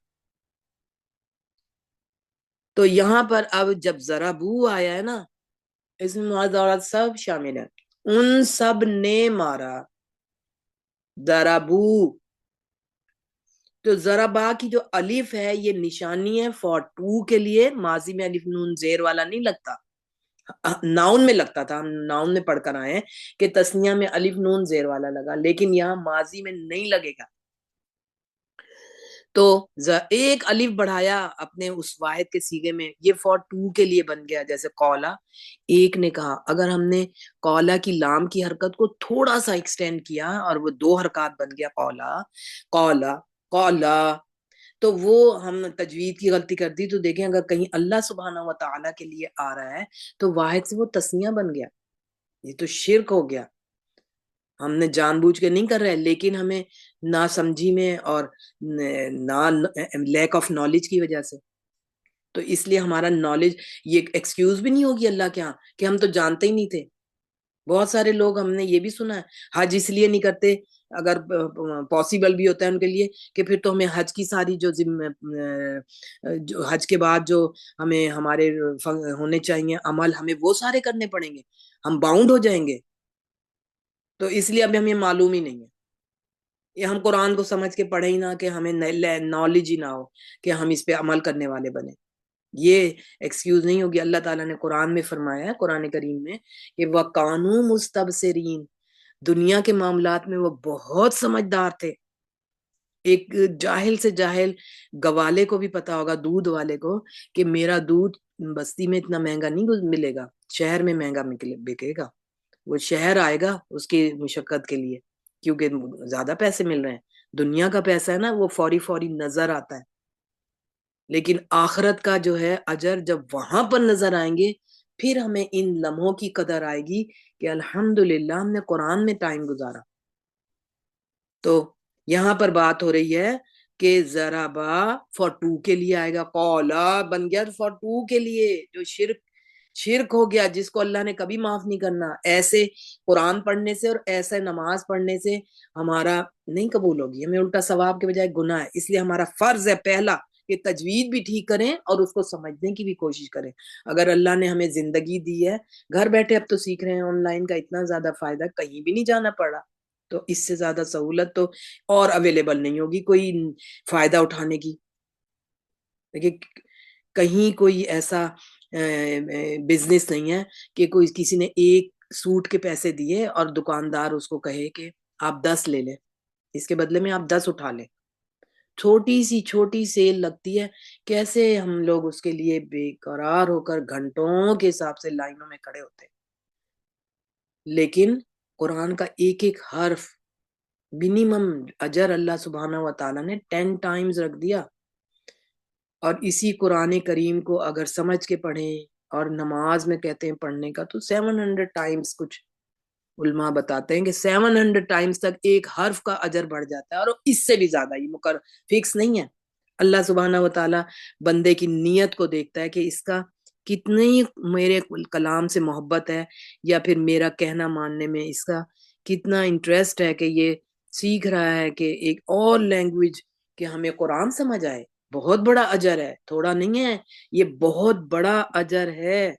تو یہاں پر اب جب ضربو آیا ہے نا اس میں مرد عورت سب شامل ہیں. ان سب نے مارا. ضربو تو ضربا کی جو الف ہے یہ نشانی ہے فار ٹو کے لیے. ماضی میں الف نون زیر والا نہیں لگتا, ناؤن میں لگتا تھا, ہم ناؤن میں پڑھ کر آئے ہیں کہ تسنیہ میں الف نون زیر والا لگا, لیکن یہاں ماضی میں نہیں لگے گا. تو ایک الف بڑھایا اپنے اس واحد کے سیغے میں, یہ فار ٹو کے لیے بن گیا. جیسے قولا, ایک نے کہا, اگر ہم نے قولا کی لام کی حرکت کو تھوڑا سا ایکسٹینڈ کیا اور وہ 2 حرکات بن گیا قولا قولا قولا, تو وہ ہم تجوید کی غلطی کر دی. تو دیکھیں اگر کہیں اللہ سبحانہ و تعالیٰ کے لیے آ رہا ہے تو واحد سے وہ تسنیہ بن گیا. یہ تو شرک ہو گیا. ہم نے جان بوجھ کے نہیں کر رہے, لیکن ہمیں نہ سمجھی میں اور نہ لیک آف نالج کی وجہ سے. تو اس لیے ہمارا نالج یہ ایکسکیوز بھی نہیں ہوگی اللہ کے ہاں کہ ہم تو جانتے ہی نہیں تھے. بہت سارے لوگ ہم نے یہ بھی سنا ہے حج اس لیے نہیں کرتے, اگر پاسبل بھی ہوتا ہے ان کے لیے, کہ پھر تو ہمیں حج کی ساری جو حج کے بعد جو ہمیں ہمارے ہونے چاہیے عمل, ہمیں وہ سارے کرنے پڑیں گے, ہم باؤنڈ ہو جائیں گے. تو اس لیے اب ہمیں معلوم ہی نہیں ہے, یہ ہم قرآن کو سمجھ کے پڑھیں ہی نہ کہ ہمیں نالج ہی نہ ہو کہ ہم اس پہ عمل کرنے والے بنے. یہ ایکسکیوز نہیں ہوگی. اللہ تعالیٰ نے قرآن میں فرمایا ہے, قرآن کریم میں, کہ وَقَانُوا مُسْتَبْصِرِينَ, دنیا کے معاملات میں وہ بہت سمجھدار تھے. ایک جاہل سے جاہل گوالے کو بھی پتا ہوگا, دودھ والے کو, کہ میرا دودھ بستی میں اتنا مہنگا نہیں ملے گا, شہر میں مہنگا بکے گا. وہ شہر آئے گا اس کی مشقت کے لیے کیونکہ زیادہ پیسے مل رہے ہیں. دنیا کا پیسہ ہے نا وہ فوری فوری نظر آتا ہے, لیکن آخرت کا جو ہے اجر جب وہاں پر نظر آئیں گے پھر ہمیں ان لمحوں کی قدر آئے گی کہ الحمدللہ ہم نے قرآن میں ٹائم گزارا. تو یہاں پر بات ہو رہی ہے کہ ضربا فار ٹو کے لیے آئے گا, قولا بن گیا فار ٹو کے لیے. جو شرک ہو گیا جس کو اللہ نے کبھی معاف نہیں کرنا. ایسے قرآن پڑھنے سے اور ایسے نماز پڑھنے سے ہمارا نہیں قبول ہوگی, ہمیں الٹا ثواب کے بجائے گناہ ہے. اس لیے ہمارا فرض ہے پہلا کہ تجوید بھی ٹھیک کریں اور اس کو سمجھنے کی بھی کوشش کریں. اگر اللہ نے ہمیں زندگی دی ہے, گھر بیٹھے اب تو سیکھ رہے ہیں, آن لائن کا اتنا زیادہ فائدہ, کہیں بھی نہیں جانا پڑ رہا, تو اس سے زیادہ سہولت تو اور اویلیبل نہیں ہوگی کوئی فائدہ اٹھانے کی. دیکھیں کہیں کوئی ایسا بزنس نہیں ہے کہ کوئی کسی نے ایک سوٹ کے پیسے دیے اور دکاندار اس کو کہے کہ آپ 10 لے لیں, اس کے بدلے میں آپ 10 اٹھا لیں. چھوٹی سیل لگتی ہے, کیسے ہم لوگ اس کے لیے بے قرار ہو کر گھنٹوں کے حساب سے لائنوں میں کھڑے ہوتے ہیں. لیکن قرآن کا ایک ایک حرف منیمم اجر اللہ سبحانہ و تعالیٰ نے 10 ٹائمز رکھ دیا. اور اسی قرآن کریم کو اگر سمجھ کے پڑھیں, اور نماز میں کہتے ہیں پڑھنے کا, تو 700 ٹائمز, کچھ علماء بتاتے ہیں کہ 700 ٹائمز تک ایک حرف کا اجر بڑھ جاتا ہے, اور اس سے بھی زیادہ, یہ فکس نہیں ہے. اللہ سبحانہ و تعالیٰ بندے کی نیت کو دیکھتا ہے کہ اس کا کتنی میرے کلام سے محبت ہے, یا پھر میرا کہنا ماننے میں اس کا کتنا انٹرسٹ ہے, کہ یہ سیکھ رہا ہے کہ ایک اور لینگویج کہ ہمیں قرآن سمجھ آئے. بہت بڑا اجر ہے, تھوڑا نہیں ہے, یہ بہت بڑا اجر ہے.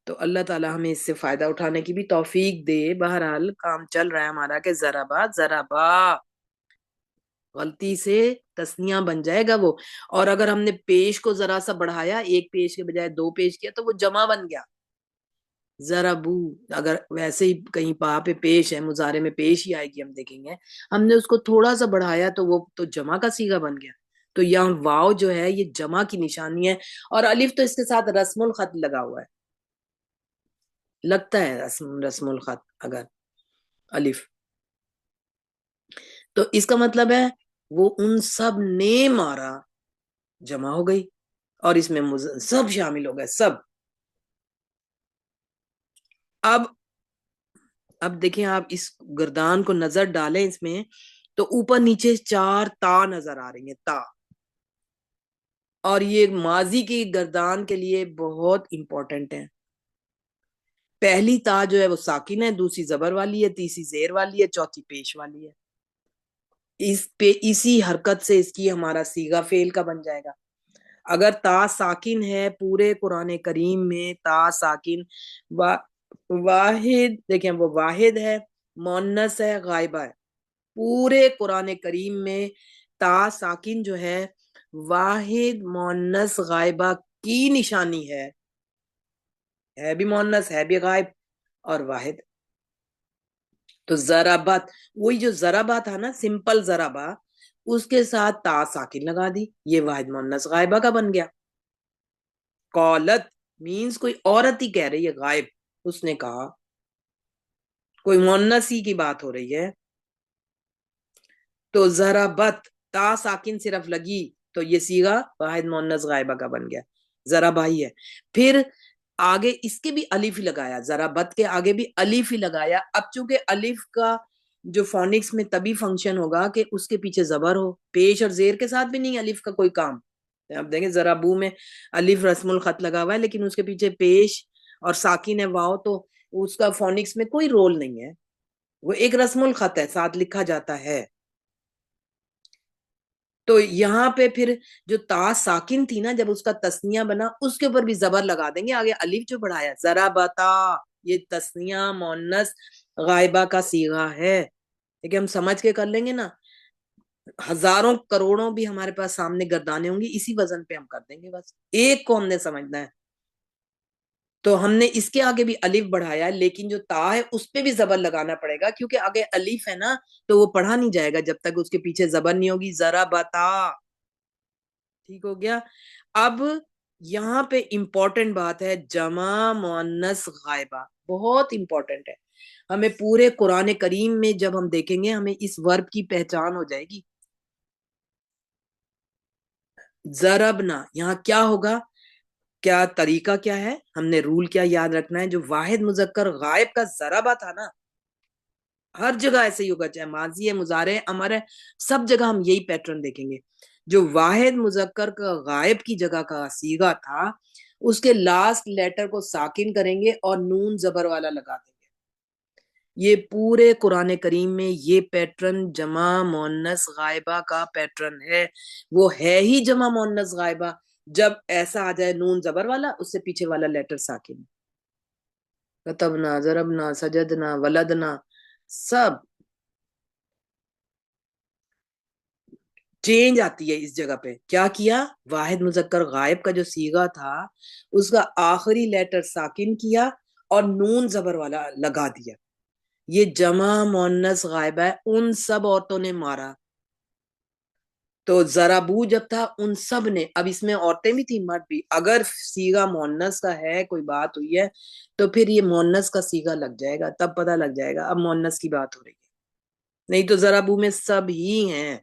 تو اللہ تعالیٰ ہمیں اس سے فائدہ اٹھانے کی بھی توفیق دے. بہرحال کام چل رہا ہے ہمارا کہ ضربا غلطی سے تسنیہ بن جائے گا وہ. اور اگر ہم نے پیش کو ذرا سا بڑھایا, ایک پیش کے بجائے 2 پیش کیا, تو وہ جمع بن گیا. ضربو اگر ویسے ہی کہیں پا پہ پیش ہے, مضارع میں پیش ہی آئے گی, ہم دیکھیں گے, ہم نے اس کو تھوڑا سا بڑھایا تو وہ تو جمع کا صیغہ بن گیا. تو یہاں واو جو ہے یہ جمع کی نشانی ہے, اور الف تو اس کے ساتھ رسم الخط لگا ہوا ہے, لگتا ہے رسم الخط اگر الف, تو اس کا مطلب ہے وہ ان سب نے مارا, جمع ہو گئی, اور اس میں سب شامل ہو گئے, سب. اب دیکھیں آپ اس گردان کو نظر ڈالیں اس میں, تو اوپر نیچے 4 تا نظر آ رہی ہیں, تا, اور یہ ماضی کی گردان کے لیے بہت امپورٹنٹ ہے. پہلی تا جو ہے وہ ساکن ہے، دوسری زبر والی ہے، تیسری زیر والی ہے، چوتھی پیش والی ہے. اسی حرکت سے اس کی ہمارا صیغہ فعل کا بن جائے گا. اگر تا ساکن ہے پورے قرآن کریم میں، تا ساکن واحد، دیکھیں وہ واحد ہے، مؤنث ہے، غائبہ ہے. پورے قرآن کریم میں تا ساکن جو ہے واحد مؤنث غائبہ کی نشانی ہے بھی مؤنث، ہے بھی غائب اور واحد. تو ضربت، وہی جو ضربہ تھا نا، سمپل ضربہ، اس کے ساتھ تا ساکن لگا دی، یہ واحد مؤنث غائبہ کا بن گیا. قالت مینز کوئی عورت ہی کہہ رہی ہے غائب، اس نے کہا، کوئی مؤنث ہی کی بات ہو رہی ہے. تو ضربت تا ساکن صرف لگی تو یہ صیغہ واحد مؤنث غائبہ کا بن گیا، ضربہ ہی ہے. پھر آگے اس کے بھی الف ہی لگایا، ضربت کے آگے بھی الف ہی لگایا. اب چونکہ الف کا جو فونکس میں تبھی فنکشن ہوگا کہ اس کے پیچھے زبر ہو، پیش اور زیر کے ساتھ بھی نہیں الف کا کوئی کام. اب دیکھیں ضربو میں الف رسم الخط لگا ہوا ہے، لیکن اس کے پیچھے پیش اور ساکن ہے واو، تو اس کا فونکس میں کوئی رول نہیں ہے، وہ ایک رسم الخط ہے، ساتھ لکھا جاتا ہے. تو یہاں پہ پھر جو تا ساکن تھی نا، جب اس کا تسنیہ بنا اس کے اوپر بھی زبر لگا دیں گے. آگے الف جو بڑھایا ضربتا، یہ تسنیہ مؤنث غائبہ کا صیغہ ہے. لیکن ہم سمجھ کے کر لیں گے نا، ہزاروں کروڑوں بھی ہمارے پاس سامنے گردانے ہوں گی، اسی وزن پہ ہم کر دیں گے، بس ایک کو ہم نے سمجھنا ہے. تو ہم نے اس کے آگے بھی الف بڑھایا ہے، لیکن جو تا ہے اس پہ بھی زبر لگانا پڑے گا، کیونکہ آگے الف ہے نا، تو وہ پڑھا نہیں جائے گا جب تک اس کے پیچھے زبر نہیں ہوگی. ضربتا، ٹھیک ہو گیا. اب یہاں پہ امپورٹنٹ بات ہے، جمع مؤنث غائبہ بہت امپورٹنٹ ہے. ہمیں پورے قرآن کریم میں جب ہم دیکھیں گے ہمیں اس ورب کی پہچان ہو جائے گی. ضربنا یہاں کیا ہوگا، کیا طریقہ کیا ہے، ہم نے رول کیا یاد رکھنا ہے. جو واحد مذکر غائب کا ضربہ تھا نا، ہر جگہ ایسے ہی ہوگا، چاہے ماضی ہے، مضارع ہے، امر ہے، سب جگہ ہم یہی پیٹرن دیکھیں گے. جو واحد مذکر کا غائب کی جگہ کا صیغہ تھا، اس کے لاسٹ لیٹر کو ساکن کریں گے اور نون زبر والا لگا دیں گے. یہ پورے قرآن کریم میں یہ پیٹرن جمع مؤنث غائبہ کا پیٹرن ہے. وہ ہے ہی جمع مؤنث غائبہ، جب ایسا آ جائے نون زبر والا، اس سے پیچھے والا لیٹر ساکن. کتبنا، ضربنا، سجدنا، ولدنا، سب چینج آتی ہے اس جگہ پہ. کیا کیا، واحد مذکر غائب کا جو صیغہ تھا اس کا آخری لیٹر ساکن کیا اور نون زبر والا لگا دیا. یہ جمع مؤنث غائبہ ہے، ان سب عورتوں نے مارا. تو ضربو جب تھا ان سب نے، اب اس میں عورتیں بھی تھیں مرد بھی. اگر صیغہ مؤنث کا ہے، کوئی بات ہوئی ہے، تو پھر یہ مؤنث کا صیغہ لگ جائے گا، تب پتہ لگ جائے گا اب مؤنث کی بات ہو رہی ہے. نہیں تو ضربو میں سب ہی ہیں.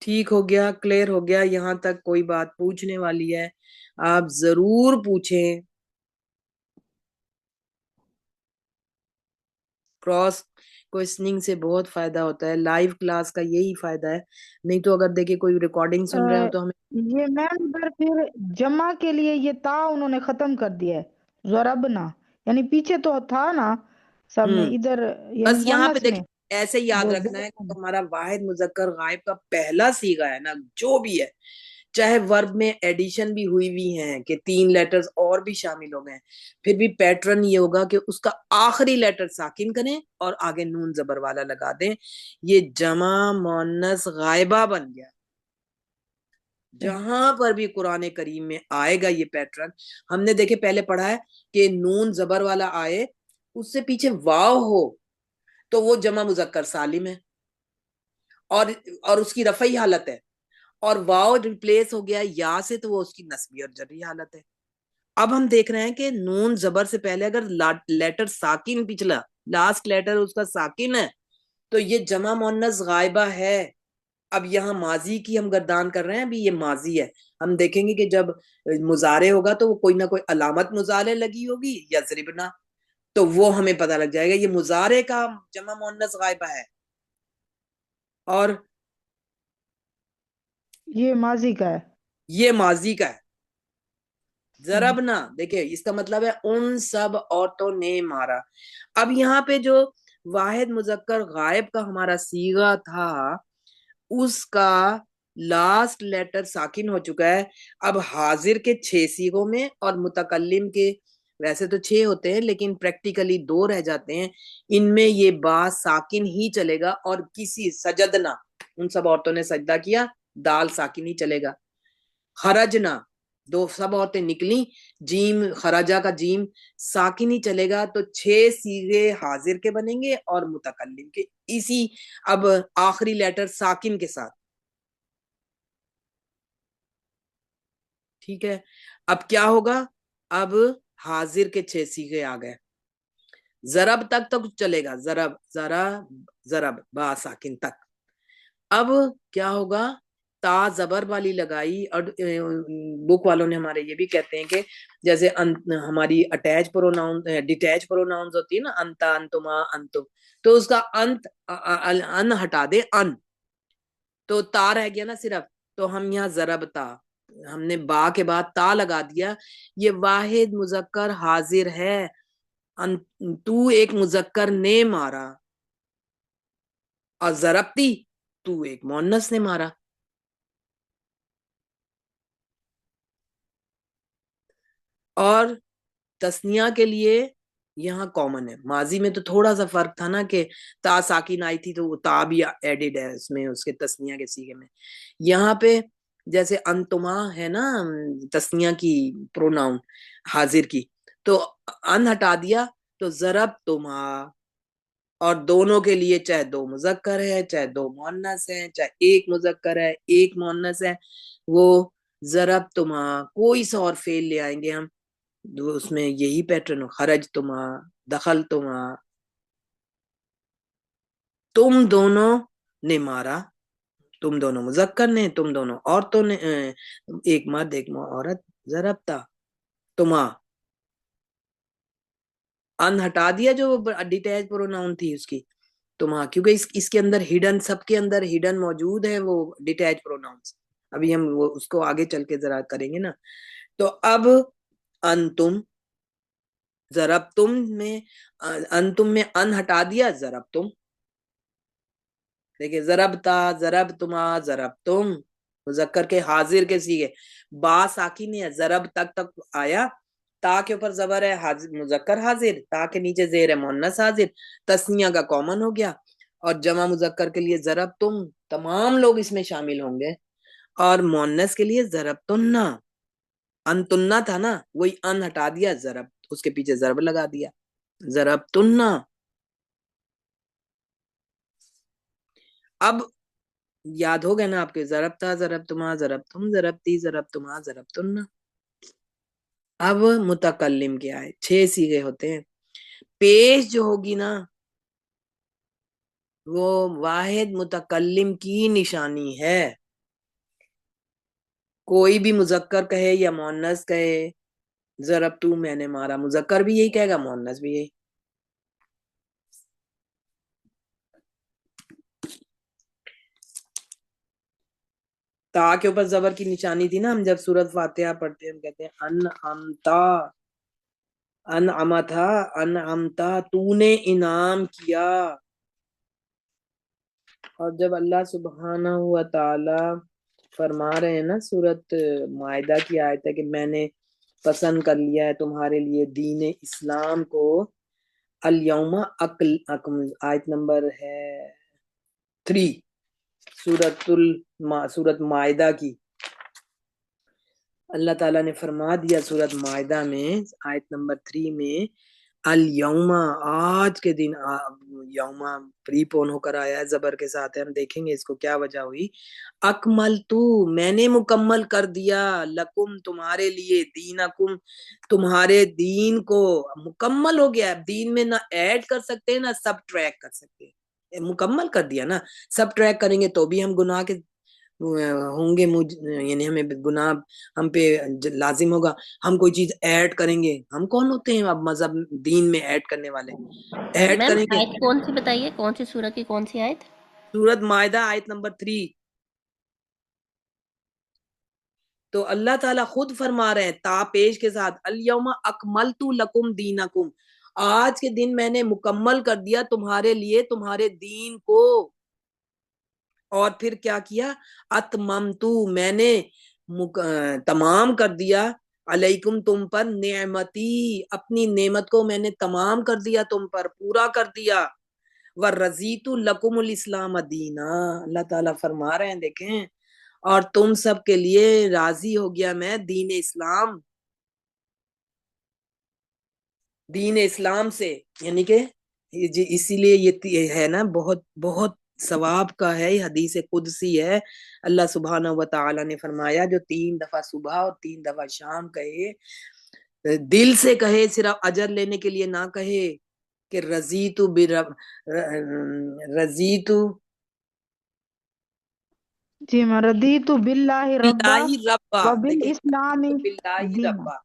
ٹھیک ہو گیا، کلیئر ہو گیا. یہاں تک کوئی بات پوچھنے والی ہے آپ ضرور پوچھیں. کراس کوشچننگ سے بہت فائدہ ہوتا ہے، لائیو کلاس کا یہی فائدہ ہے. نہیں تو اگر دیکھیں کوئی ریکارڈنگ سن رہے ہو تو ہمیں
یہ میم ادھر پھر جمع کے لیے یہ تا انہوں نے ختم کر دیا ہے، ضربنا، یعنی پیچھے تو تھا نا سب میں، ادھر یعنی
بس یہاں پہ
مونس میں
دیکھیں ایسے یاد
وہ
رکھنا ہے کہ ہمارا واحد مذکر غائب کا پہلا صیغہ ہے نا، جو بھی ہے، چاہے ورب میں ایڈیشن بھی ہوئی ہوئی ہیں کہ 3 لیٹرز اور بھی شامل ہو گئے، پھر بھی پیٹرن یہ ہوگا کہ اس کا آخری لیٹر ساکن کریں اور آگے نون زبر والا لگا دیں. یہ جمع مؤنث غائبہ بن گیا. جہاں پر بھی قرآن کریم میں آئے گا یہ پیٹرن، ہم نے دیکھے پہلے پڑھا ہے کہ نون زبر والا آئے، اس سے پیچھے واو ہو تو وہ جمع مذکر سالم ہے اور اس کی رفعی حالت ہے، اور واو ریپلیس ہو گیا یا سے تو وہ اس کی نسبی اور جری حالت ہے. اب ہم دیکھ رہے ہیں کہ نون زبر سے پہلے اگر لیٹر ساکن، پچھلا لاسٹ لیٹر اس کا ساکن ہے، تو یہ جمع مؤنث غائبہ ہے. اب یہاں ماضی کی ہم گردان کر رہے ہیں، ابھی یہ ماضی ہے. ہم دیکھیں گے کہ جب مضارع ہوگا تو وہ کوئی نہ کوئی علامت مضارع لگی ہوگی یا ضربنا، تو وہ ہمیں پتہ لگ جائے گا یہ مضارع کا جمع مؤنث غائبہ ہے اور
یہ ماضی کا ہے.
یہ ماضی کا ہے. ضربنا, دیکھیں اس کا مطلب ہے ان سب عورتوں نے مارا. اب یہاں پہ جو واحد مذکر غائب کا ہمارا صیغہ تھا اس کا لاسٹ لیٹر ساکن ہو چکا ہے. اب حاضر کے 6 صیغوں میں اور متکلم کے ویسے تو 6 ہوتے ہیں لیکن پریکٹیکلی 2 رہ جاتے ہیں, ان میں یہ با ساکن ہی چلے گا, اور کسی سجدنا ان سب عورتوں نے سجدہ کیا, دال ساکن ہی چلے گا. خرجنا سب عورتیں نکلی, جیم خرجا کا جیم ساکن ہی چلے گا, تو 6 صیغے حاضر کے بنیں گے اور متکلم کے, اسی اب آخری لیٹر ساکن کے ساتھ. ٹھیک ہے, اب کیا ہوگا, اب حاضر کے 6 صیغے آ گئے. ضرب تک چلے گا, ضرب با ساکن تک. اب کیا ہوگا, تا زبر والی لگائی, اور بک والوں نے ہمارے یہ بھی کہتے ہیں کہ جیسے ہماری اٹیچ پروناؤن ڈیٹیچ پروناؤنز ہوتی ہے نا, انتا انتما انتم, تو اس کا انت ان ہٹا دے, ان تو تا رہ گیا نا صرف, تو ہم یہاں ضرب تا, ہم نے با کے بعد تا لگا دیا. یہ واحد مذکر حاضر ہے, تو ایک مذکر نے مارا, اور ضربتی تو ایک مؤنث نے مارا. اور تسنیہ کے لیے یہاں کامن ہے, ماضی میں تو تھوڑا سا فرق تھا نا کہ تا ساکن آئی تھی تو وہ تا بھی ایڈڈ ہے اس میں, اس کے تسنیہ کے صیغے میں. یہاں پہ جیسے انتما ہے نا تسنیہ کی پروناؤن حاضر کی, تو ان ہٹا دیا تو ضرب تما, اور دونوں کے لیے چاہے 2 مذکر ہے چاہے 2 مؤنث ہے چاہے 1 مذکر ہے 1 مؤنث ہے, وہ ضرب تما, کوئی سا اور فعل لے آئیں گے ہم, اس میں یہی پیٹرن, خرج تما, دخل تما, تم دونوں نے مارا, تم دونوں مذکر نے, تم دونوں عورتوں نے, ایک مرد ایک عورت, ضربتا تما, ان ہٹا دیا جو ڈیٹیچ پروناؤن تھی اس کی تما, کیونکہ اس کے اندر ہڈن, سب کے اندر ہڈن موجود ہے وہ ڈیٹیچ پروناؤنس. ابھی ہم وہ اس کو آگے چل کے ذرا کریں گے نا. تو اب انتم, ضربتم میں انتم میں ان ہٹا دیا, ضربتم. دیکھیں ضربتا, ضربتما, ضربتم, مذکر کے حاضر کے صیغے, با ساکن ہے, ضرب تک آیا, تا کے اوپر زبر ہے, مذکر حاضر, تا کے نیچے زیر ہے مؤنث حاضر, تسنیہ کا کامن ہو گیا, اور جمع مذکر کے لیے ضربتم, تمام لوگ اس میں شامل ہوں گے, اور مؤنث کے لیے ضربتنا, انتنا تھا نا, وہی ان ہٹا دیا, ضرب اس کے پیچھے ضرب لگا دیا, ضربتنا. اب یاد ہو گئے نا آپ کے, ضربتا, ضربتما, ضربتم, ضربتی, ضربتما, ضربتنا. اب متکلم کیا ہے, 6 صیغے ہوتے ہیں. پیش جو ہوگی نا وہ واحد متکلم کی نشانی ہے, کوئی بھی مذکر کہے یا مؤنث کہے, ضربتو میں نے مارا, مذکر بھی یہی کہے گا, مؤنث بھی یہی. تا کے اوپر زبر کی نشانی تھی نا, ہم جب سورۃ فاتحہ پڑھتے ہیں ہم کہتے ہیں انعمتا, انعمتا, انعمتا, تو نے انعام کیا. اور جب اللہ سبحانہ و تعالی فرما رہے ہیں نا, سورۃ مائدہ کی آیت ہے کہ میں نے پسند کر لیا ہے تمہارے لیے دین اسلام کو, الیوم آیت نمبر ہے 3 سورۃ مائدہ کی. اللہ تعالیٰ نے فرما دیا سورۃ مائدہ میں آیت نمبر 3 میں, الیوم, آج کے دن, یوم پری پون ہو کر آیا ہے, زبر کے ساتھ ہے, ہم دیکھیں گے اس کو کیا وجہ ہوئی. اکملتو, میں نے مکمل کر دیا, لکم, تمہارے لیے, دینکم, تمہارے دین کو, مکمل ہو گیا. دین میں نہ ایڈ کر سکتے نہ سب ٹریک کر سکتے, مکمل کر دیا نا. سب ٹریک کریں گے تو بھی ہم گناہ کے ہوں گے, یعنی ہمیں گناہ ہم پہ لازم ہوگا. ہم کوئی چیز ایڈ کریں گے, ہم کون ہوتے ہیں اب مذہب دین میں ایڈ کرنے والے, ایڈ
میم
کریں گے.
آیت کون سی بتائیے, کون سی سورہ کی کون سی آیت؟
سورۃ مائدہ آیت نمبر 3. تو اللہ تعالیٰ خود فرما رہے ہیں تاپیش کے ساتھ الیوم اکملت لکم دینکم، آج کے دن میں نے مکمل کر دیا تمہارے لیے تمہارے دین کو. اور پھر کیا کیا؟ اتممتو، میں نے تمام کر دیا، علیکم تم پر، نعمتی، اپنی نعمت کو میں نے تمام کر دیا تم پر، پورا کر دیا. ورضیت لکم الاسلام دینا، اللہ تعالیٰ فرما رہے ہیں دیکھیں، اور تم سب کے لیے راضی ہو گیا میں دین اسلام، دین اسلام سے. یعنی کہ اسی لیے یہ ہے نا بہت بہت ثواب کا ہے، یہ حدیث قدسی ہے. اللہ سبحانہ و تعالی نے فرمایا جو 3 دفعہ صبح اور 3 دفعہ شام کہے، دل سے کہے، صرف اجر لینے کے لیے نہ کہے کہ رضیت
جی میں رضیت باللہ ربا
باللہ ربا،
وبالاسلام
باللہ
دینا.
ربا،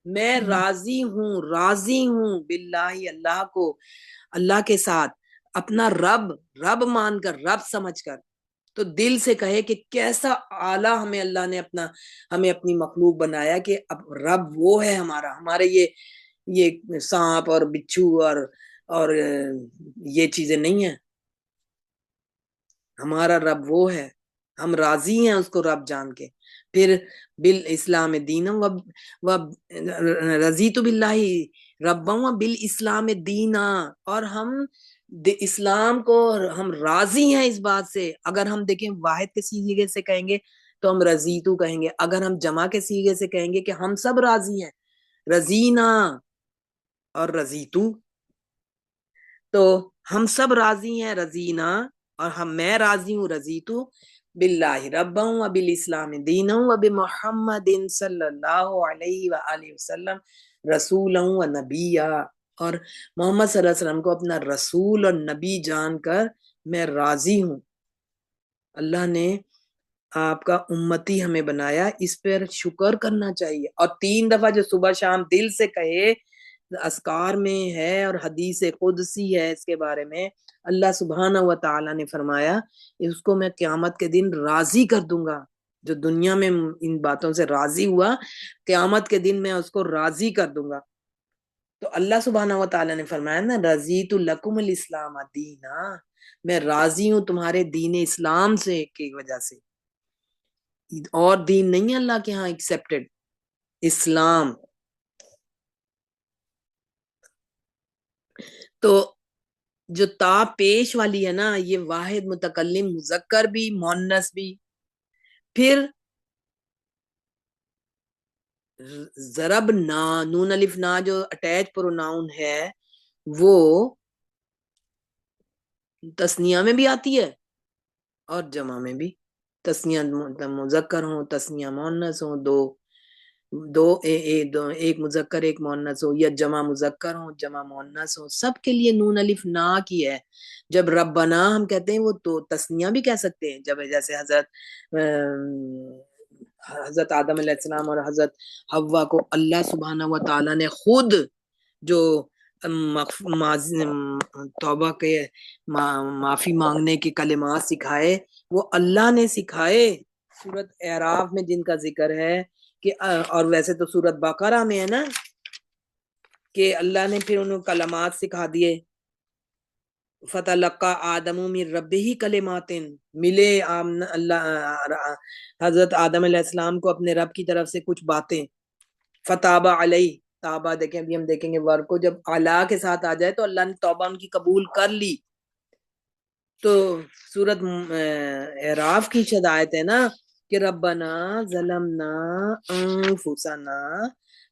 میں راضی ہوں باللہ، اللہ کو، اللہ کے ساتھ، اپنا رب مان کر، رب سمجھ کر. تو دل سے کہے کہ کیسا اعلیٰ ہمیں اللہ نے ہمیں اپنی مخلوق بنایا، کہ اب رب وہ ہے ہمارے یہ سانپ اور بچھو اور یہ چیزیں نہیں ہیں، ہمارا رب وہ ہے، ہم راضی ہیں اس کو رب جان کے. پھر بالاسلام دینا، رضیت باللہ ربا بالاسلام دینا، اور ہم اسلام کو ہم راضی ہیں اس بات سے. اگر ہم دیکھیں واحد کے سیغے سے کہیں گے تو ہم رضیتو کہیں گے، اگر ہم جمع کے سیغے سے کہیں گے کہ ہم سب راضی ہیں، رضینا اور رضیتو، تو ہم سب راضی ہیں رضینا، اور میں راضی ہوں رضیتو باللہ ربا و بالاسلام دینا و بمحمد صلی اللہ علیہ وآلہ وسلم رسولا و نبیا، اور محمد صلی اللہ علیہ وسلم کو اپنا رسول اور نبی جان کر میں راضی ہوں. اللہ نے آپ کا امتی ہمیں بنایا، اس پر شکر کرنا چاہیے. اور 3 دفعہ جو صبح شام دل سے کہے، اذکار میں ہے اور حدیث قدسی ہے اس کے بارے میں. اللہ سبحانہ و تعالی نے فرمایا اس کو میں قیامت کے دن راضی کر دوں گا. جو دنیا میں ان باتوں سے راضی ہوا، قیامت کے دن میں اس کو راضی کر دوں گا. تو اللہ سبحانہ و تعالی نے فرمایا نا رضیت لکم الاسلام دینا، میں راضی ہوں تمہارے دین اسلام سے کی وجہ سے. اور دین نہیں ہے اللہ کے ہاں ایکسیپٹڈ، اسلام. تو جو تا پیش والی ہے نا، یہ واحد متکلم مذکر بھی مؤنث بھی. پھر ضرب نا، نون الف نا جو اٹیچ پروناؤن ہے، وہ تسنیہ میں بھی آتی ہے اور جمع میں بھی. تسنیہ مذکر ہوں، تسنیہ مؤنث ہوں، ایک مذکر ایک مؤنث ہو، یا جمع مذکر ہو جمع مؤنث ہو، سب کے لیے نون الف نا کی ہے. جب ربنا ہم کہتے ہیں وہ تو تسنیہ بھی کہہ سکتے ہیں، جب جیسے حضرت آدم علیہ السلام اور حضرت حوا کو اللہ سبحانہ و تعالی نے خود جو توبہ کے معافی مانگنے کے کلمات سکھائے، وہ اللہ نے سکھائے. سورۃ اعراف میں جن کا ذکر ہے کہ، اور ویسے تو سورۃ بقرہ میں ہے نا کہ اللہ نے پھر انہوں کلمات سکھا دیے. فتلقى آدم من ربه کلمات، ملے اللہ حضرت آدم علیہ السلام کو اپنے رب کی طرف سے کچھ باتیں. فتاب علیہ، تابہ دیکھیں، ابھی ہم دیکھیں گے ورق کو جب علا کے ساتھ آ جائے تو اللہ نے توبہ ان کی قبول کر لی. تو سورۃ اعراف کی شاید ہے نا کہ ربنا ظلمنا انفسنا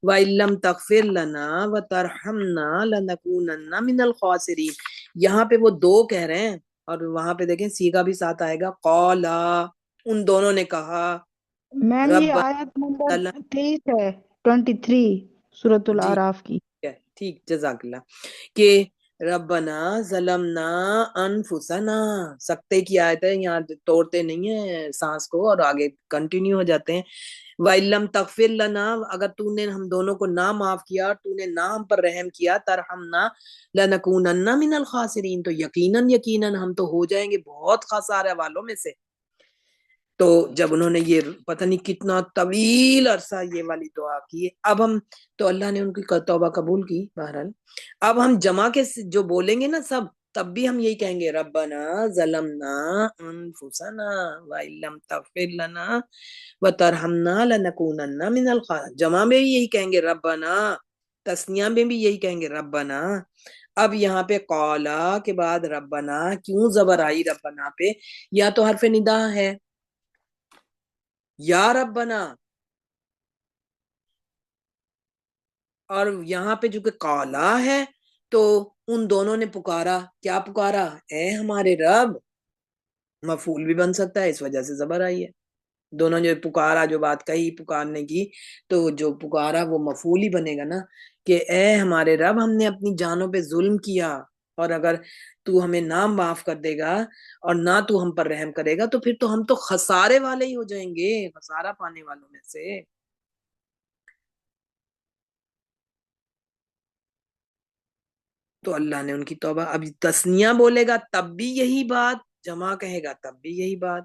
وَإِن لَّمْ تَغْفِرْ لَنَا وَتَرْحَمْنَا لَنَكُونَنَّ مِنَ الْخَاسِرِينَ. یہاں پہ وہ 2 کہہ رہے ہیں، اور وہاں پہ دیکھیں سیغہ بھی ساتھ آئے گا، قَالَا، ان دونوں نے کہا.
میم یہ
رب
آیت نمبر 23 ہے، 23 سورۃ
جی
الاعراف کی.
ٹھیک، جزاک اللہ. کہ ربنا ظلمنا انفسنا، سکتے کی آیت ہے، یہاں توڑتے نہیں ہیں سانس کو اور آگے کنٹینیو ہو جاتے ہیں. وَإِن لَّمْ تَغْفِرْ لَنَا، اگر تو نے ہم دونوں کو نہ معاف کیا، تو نے نہ ہم پر رحم کیا، ترحمنا لَنَكُونَنَّ مِنَ الْخَاسِرِينَ، تو یقیناً ہم تو ہو جائیں گے بہت خسارے والوں میں سے. تو جب انہوں نے یہ پتہ نہیں کتنا طویل عرصہ یہ والی دعا کی، اب ہم تو اللہ نے ان کی توبہ قبول کی بہرحال. اب ہم جمع کے جو بولیں گے نا سب، تب بھی ہم یہی کہیں گے ربنا ظلمنا انفسنا وان لم تغفر لنا وترحمنا لنکونن من الخاسرین. جمع میں بھی یہی کہیں گے ربنا، تثنیہ میں بھی یہی کہیں گے ربنا. اب یہاں پہ قولا کے بعد ربنا کیوں زبر آئی ربنا پہ؟ یا تو حرف ندا ہے یا ربنا، اور یہاں پہ جو کہ قولا ہے تو ان دونوں نے پکارا. کیا پکارا؟ اے ہمارے رب. مفعول بھی بن سکتا ہے، اس وجہ سے زبر آئی ہے. دونوں جو پکارا، جو بات کہی پکارنے کی، تو جو پکارا وہ مفعول ہی بنے گا نا، کہ اے ہمارے رب ہم نے اپنی جانوں پہ ظلم کیا، اور اگر تو ہمیں نہ معاف کر دے گا اور نہ تو ہم پر رحم کرے گا تو پھر تو ہم تو خسارے والے ہی ہو جائیں گے، خسارہ پانے والوں میں سے. تو اللہ نے ان کی توبہ. اب تثنیہ بولے گا تب بھی یہی بات، جمع کہے گا تب بھی یہی بات.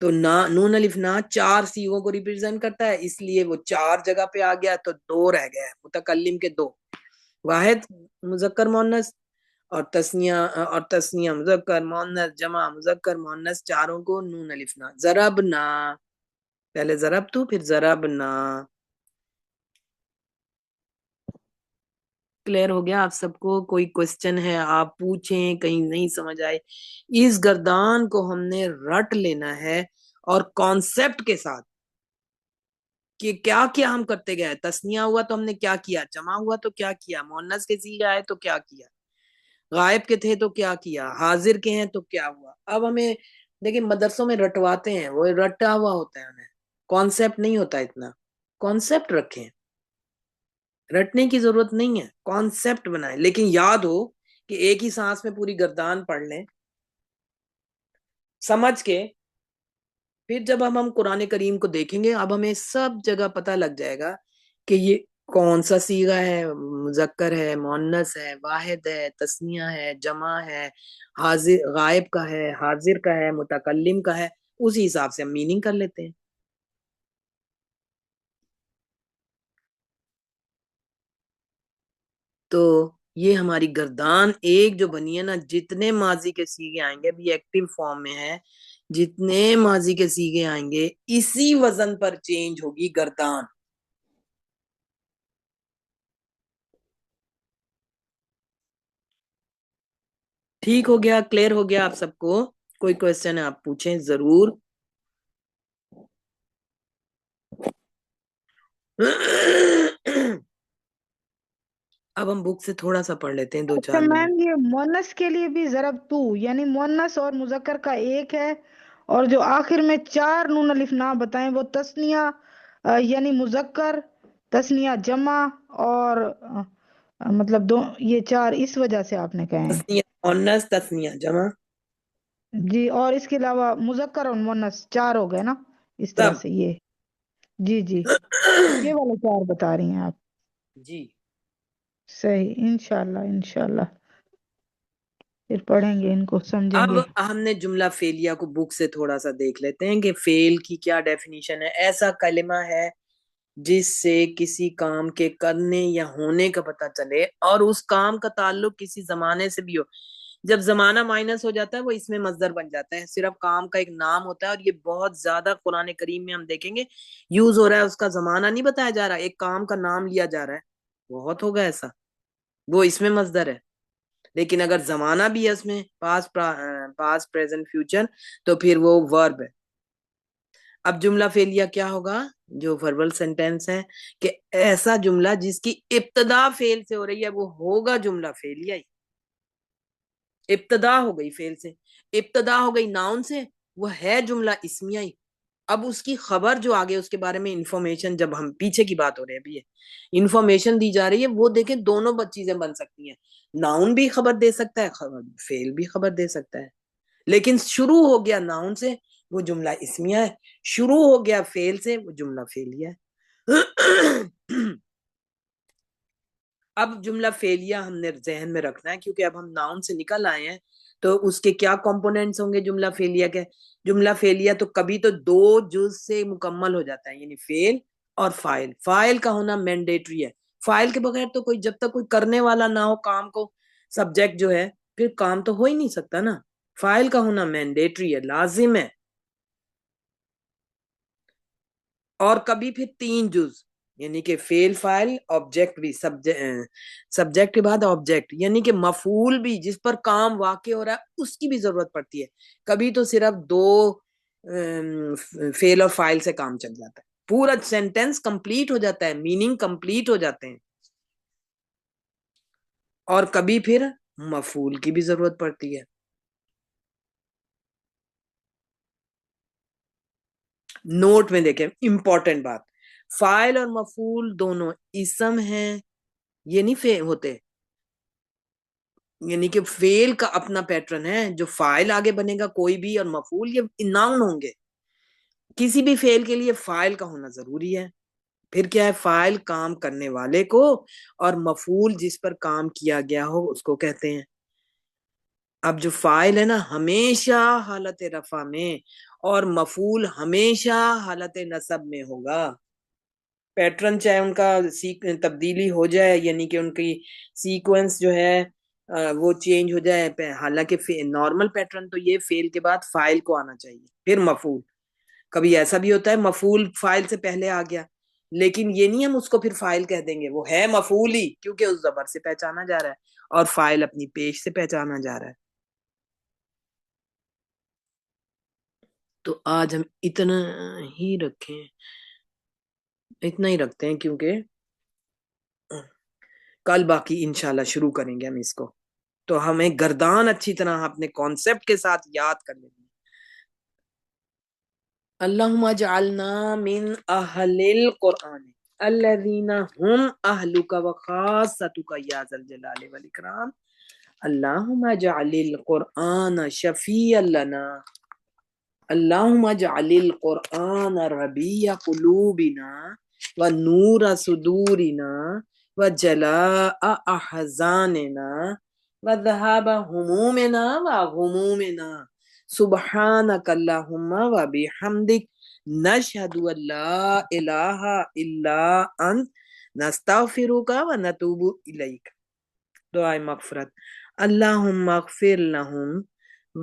تو نون الف نا 4 سیغوں کو ریپرزینٹ کرتا ہے، اس لیے وہ 4 جگہ پہ آ گیا، تو 2 رہ گئے متکلم کے 2، واحد مذکر مؤنث اور تثنیہ مذکر مؤنث جمع مذکر مؤنث، چاروں کو نون الف نا. ضربنا، پہلے ضرب تو پھر ضربنا. کلیئر ہو گیا آپ سب کو؟ کوئی کوسچن ہے آپ پوچھیں، کہیں نہیں سمجھ آئے. اس گردان کو ہم نے رٹ لینا ہے اور کانسیپٹ کے ساتھ، کہ کیا کیا ہم کرتے گئے. تثنیہ ہوا تو ہم نے کیا کیا، جمع ہوا تو کیا کیا، مؤنث کے صیغے آئے تو کیا کیا، غائب کے تھے تو کیا کیا، حاضر کے ہیں تو کیا ہوا. اب ہمیں دیکھیں مدرسوں میں رٹواتے ہیں، وہ رٹا ہوا ہوتا ہے، انہیں کانسیپٹ نہیں ہوتا. اتنا کانسیپٹ رکھیں، رٹنے کی ضرورت نہیں ہے، کانسیپٹ بنائیں. لیکن یاد ہو کہ ایک ہی سانس میں پوری گردان پڑھ لیں سمجھ کے. پھر جب ہم قرآن کریم کو دیکھیں گے، اب ہمیں سب جگہ پتہ لگ جائے گا کہ یہ کون سا صیغہ ہے، مذکر ہے، مؤنث ہے، واحد ہے، تثنیہ ہے، جمع ہے، حاضر غائب کا ہے، حاضر کا ہے، متکلم کا ہے. اسی حساب سے ہم میننگ کر لیتے ہیں. تو یہ ہماری گردان ایک جو بنی ہے نا، جتنے ماضی کے صیغے آئیں گے، ابھی ایکٹیو فارم میں ہے، جتنے ماضی کے صیغے آئیں گے اسی وزن پر چینج ہوگی گردان. ٹھیک ہو گیا؟ کلیئر ہو گیا آپ سب کو؟ کوئی کوئسچن ہے آپ پوچھیں ضرور. اب ہم بک سے تھوڑا سا پڑھ لیتے ہیں 2-4
اچھا
منٹ.
میم، یہ مونس کے لیے بھی ضرب تو، یعنی مونس اور مذکر کا ایک ہے، اور جو آخر میں 4 نون الف نا بتائیں وہ تثنیہ یعنی مذکر، تثنیہ جمع، اور مطلب یہ 4 اس وجہ سے آپ نے کہے ہیں.
تثنیہ مؤنث تثنیہ جمع
جی، اور اس کے علاوہ مذکر اور مونس 4 ہو گئے نا، اس طرح
سب.
سے یہ. جی جی، یہ والے 4 بتا رہی ہیں آپ.
جی
صحیح، انشاءاللہ انشاءاللہ پھر پڑھیں گے ان کو، سمجھیں
اب
گے.
ہم نے جملہ فعلیہ کو بک سے تھوڑا سا دیکھ لیتے ہیں کہ فعل کی کیا ڈیفینیشن ہے. ایسا کلمہ ہے جس سے کسی کام کے کرنے یا ہونے کا پتہ چلے اور اس کام کا تعلق کسی زمانے سے بھی ہو. جب زمانہ مائنس ہو جاتا ہے وہ اس میں مصدر بن جاتا ہے، صرف کام کا ایک نام ہوتا ہے. اور یہ بہت زیادہ قرآن کریم میں ہم دیکھیں گے یوز ہو رہا ہے، اس کا زمانہ نہیں بتایا جا رہا، ایک کام کا نام لیا جا رہا ہے. بہت ہوگا ایسا، وہ اس میں مصدر ہے. لیکن اگر زمانہ بھی ہے اس میں، پاسٹ پریزنٹ فیوچر، تو پھر وہ ورب ہے. اب جملہ فعلیہ کیا ہوگا؟ جو وربل سینٹینس ہے، کہ ایسا جملہ جس کی ابتدا فعل سے ہو رہی ہے وہ ہوگا جملہ فعلیہ ہی. ابتدا ہو گئی فعل سے، ابتدا ہو گئی ناؤن سے، وہ ہے جملہ اسمیہ ہی. اب اس کی خبر جو آگے اس کے بارے میں انفارمیشن، جب ہم پیچھے کی بات ہو رہی ہے ابھی انفارمیشن دی جا رہی ہے، وہ دیکھیں دونوں چیزیں بن سکتی ہیں. ناؤن بھی خبر دے سکتا ہے، فعل بھی خبر دے سکتا ہے. لیکن شروع ہو گیا ناؤن سے وہ جملہ اسمیہ ہے، شروع ہو گیا فعل سے وہ جملہ فعلیہ ہے. اب جملہ فعلیہ ہم نے ذہن میں رکھنا ہے، کیونکہ اب ہم ناؤن سے نکل آئے ہیں تو اس کے کیا کمپوننٹس ہوں گے جملہ فعلیہ کے؟ جملہ فعلیہ تو کبھی تو 2 جز سے مکمل ہو جاتا ہے، یعنی فعل اور فاعل. فاعل کا ہونا مینڈیٹری ہے. فاعل کے بغیر تو جب تک کوئی کرنے والا نہ ہو کام کو، سبجیکٹ جو ہے، پھر کام تو ہو ہی نہیں سکتا نا. فاعل کا ہونا مینڈیٹری ہے، لازم ہے. اور کبھی پھر 3 جز، یعنی کہ فعل فاعل آبجیکٹ بھی، سبجیکٹ کے بعد آبجیکٹ، یعنی کہ مفعول بھی جس پر کام واقع ہو رہا ہے اس کی بھی ضرورت پڑتی ہے. کبھی تو صرف 2 فعل اور فاعل سے کام چل جاتا ہے، پورا سینٹینس کمپلیٹ ہو جاتا ہے، میننگ کمپلیٹ ہو جاتے ہیں. اور کبھی پھر مفعول کی بھی ضرورت پڑتی ہے. نوٹ میں دیکھیں امپورٹنٹ بات، فاعل اور مفعول دونوں اسم ہیں، یہ نہیں فعل ہوتے. یعنی کہ فعل کا اپنا پیٹرن ہے، جو فاعل آگے بنے گا کوئی بھی، اور مفعول یہ ناؤن ہوں گے. کسی بھی فعل کے لیے فاعل کا ہونا ضروری ہے. پھر کیا ہے؟ فاعل کام کرنے والے کو، اور مفعول جس پر کام کیا گیا ہو اس کو کہتے ہیں. اب جو فاعل ہے نا ہمیشہ حالت رفع میں، اور مفعول ہمیشہ حالت نصب میں ہوگا. پیٹرن چاہے ان کا تبدیلی ہو جائے، یعنی کہ ان کی سیکوینس جو ہے وہ چینج ہو جائے، حالانکہ نارمل پیٹرن تو یہ فعل کے بعد فاعل کو آنا چاہیے پھر مفعول. کبھی ایسا بھی ہوتا ہے مفعول فاعل سے پہلے آ گیا، لیکن یہ نہیں ہم اس کو پھر فاعل کہہ دیں گے، وہ ہے مفعول ہی، کیونکہ اس زبر سے پہچانا جا رہا ہے اور فاعل اپنی پیش سے پہچانا جا رہا ہے. تو آج ہم اتنا ہی رکھتے ہیں کیونکہ کل باقی انشاءاللہ شروع کریں گے ہم اس کو. تو ہمیں گردان اچھی طرح اپنے کانسیپٹ کے ساتھ یاد کر لیں گے. اللہم اجعلنا من اہل القرآن الذین هم اہلک وخاصتک یا ذا الجلال والاکرام. اللہم اجعل القرآن شفیعا لنا، اللہم اجعل القرآن ربیع قلوبنا ونور صدورنا وجلاء احزاننا وذهاب همومنا وغمومنا. سبحانک اللہم وبحمدک نشہد ان لا الہ الا انت نستغفرک ونتوب الیک. دعائے مغفرت. اللہم اغفر لہم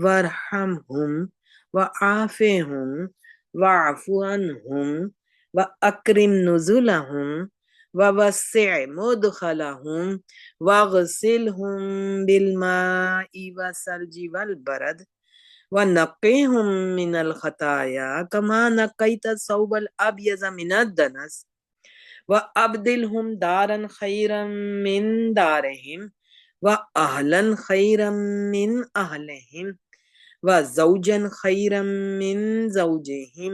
وارحمہم وعافہم واعف عنہم واکرم نزلہم ووسع مدخلہم واغسلہم بالماء والثلج والبرد ونقہم من الخطایا کما نقیت الثوب الابیض من الدنس وابدلہم دارا خیرا من دارہم واہلا خیرا من اہلہم وزوجا خیرا من زوجہم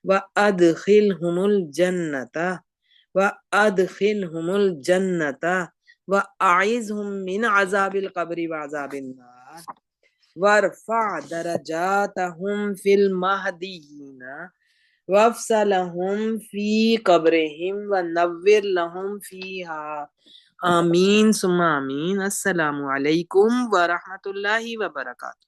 وادخلہم الجنة واعذہم من عذاب القبر وعذاب النار وارفع درجاتہم فی المہدیین وافصلہم فی قبرہم ونور لہم فیہا. آمین ثم آمین. السلام علیکم ورحمۃ اللہ وبرکاتہ.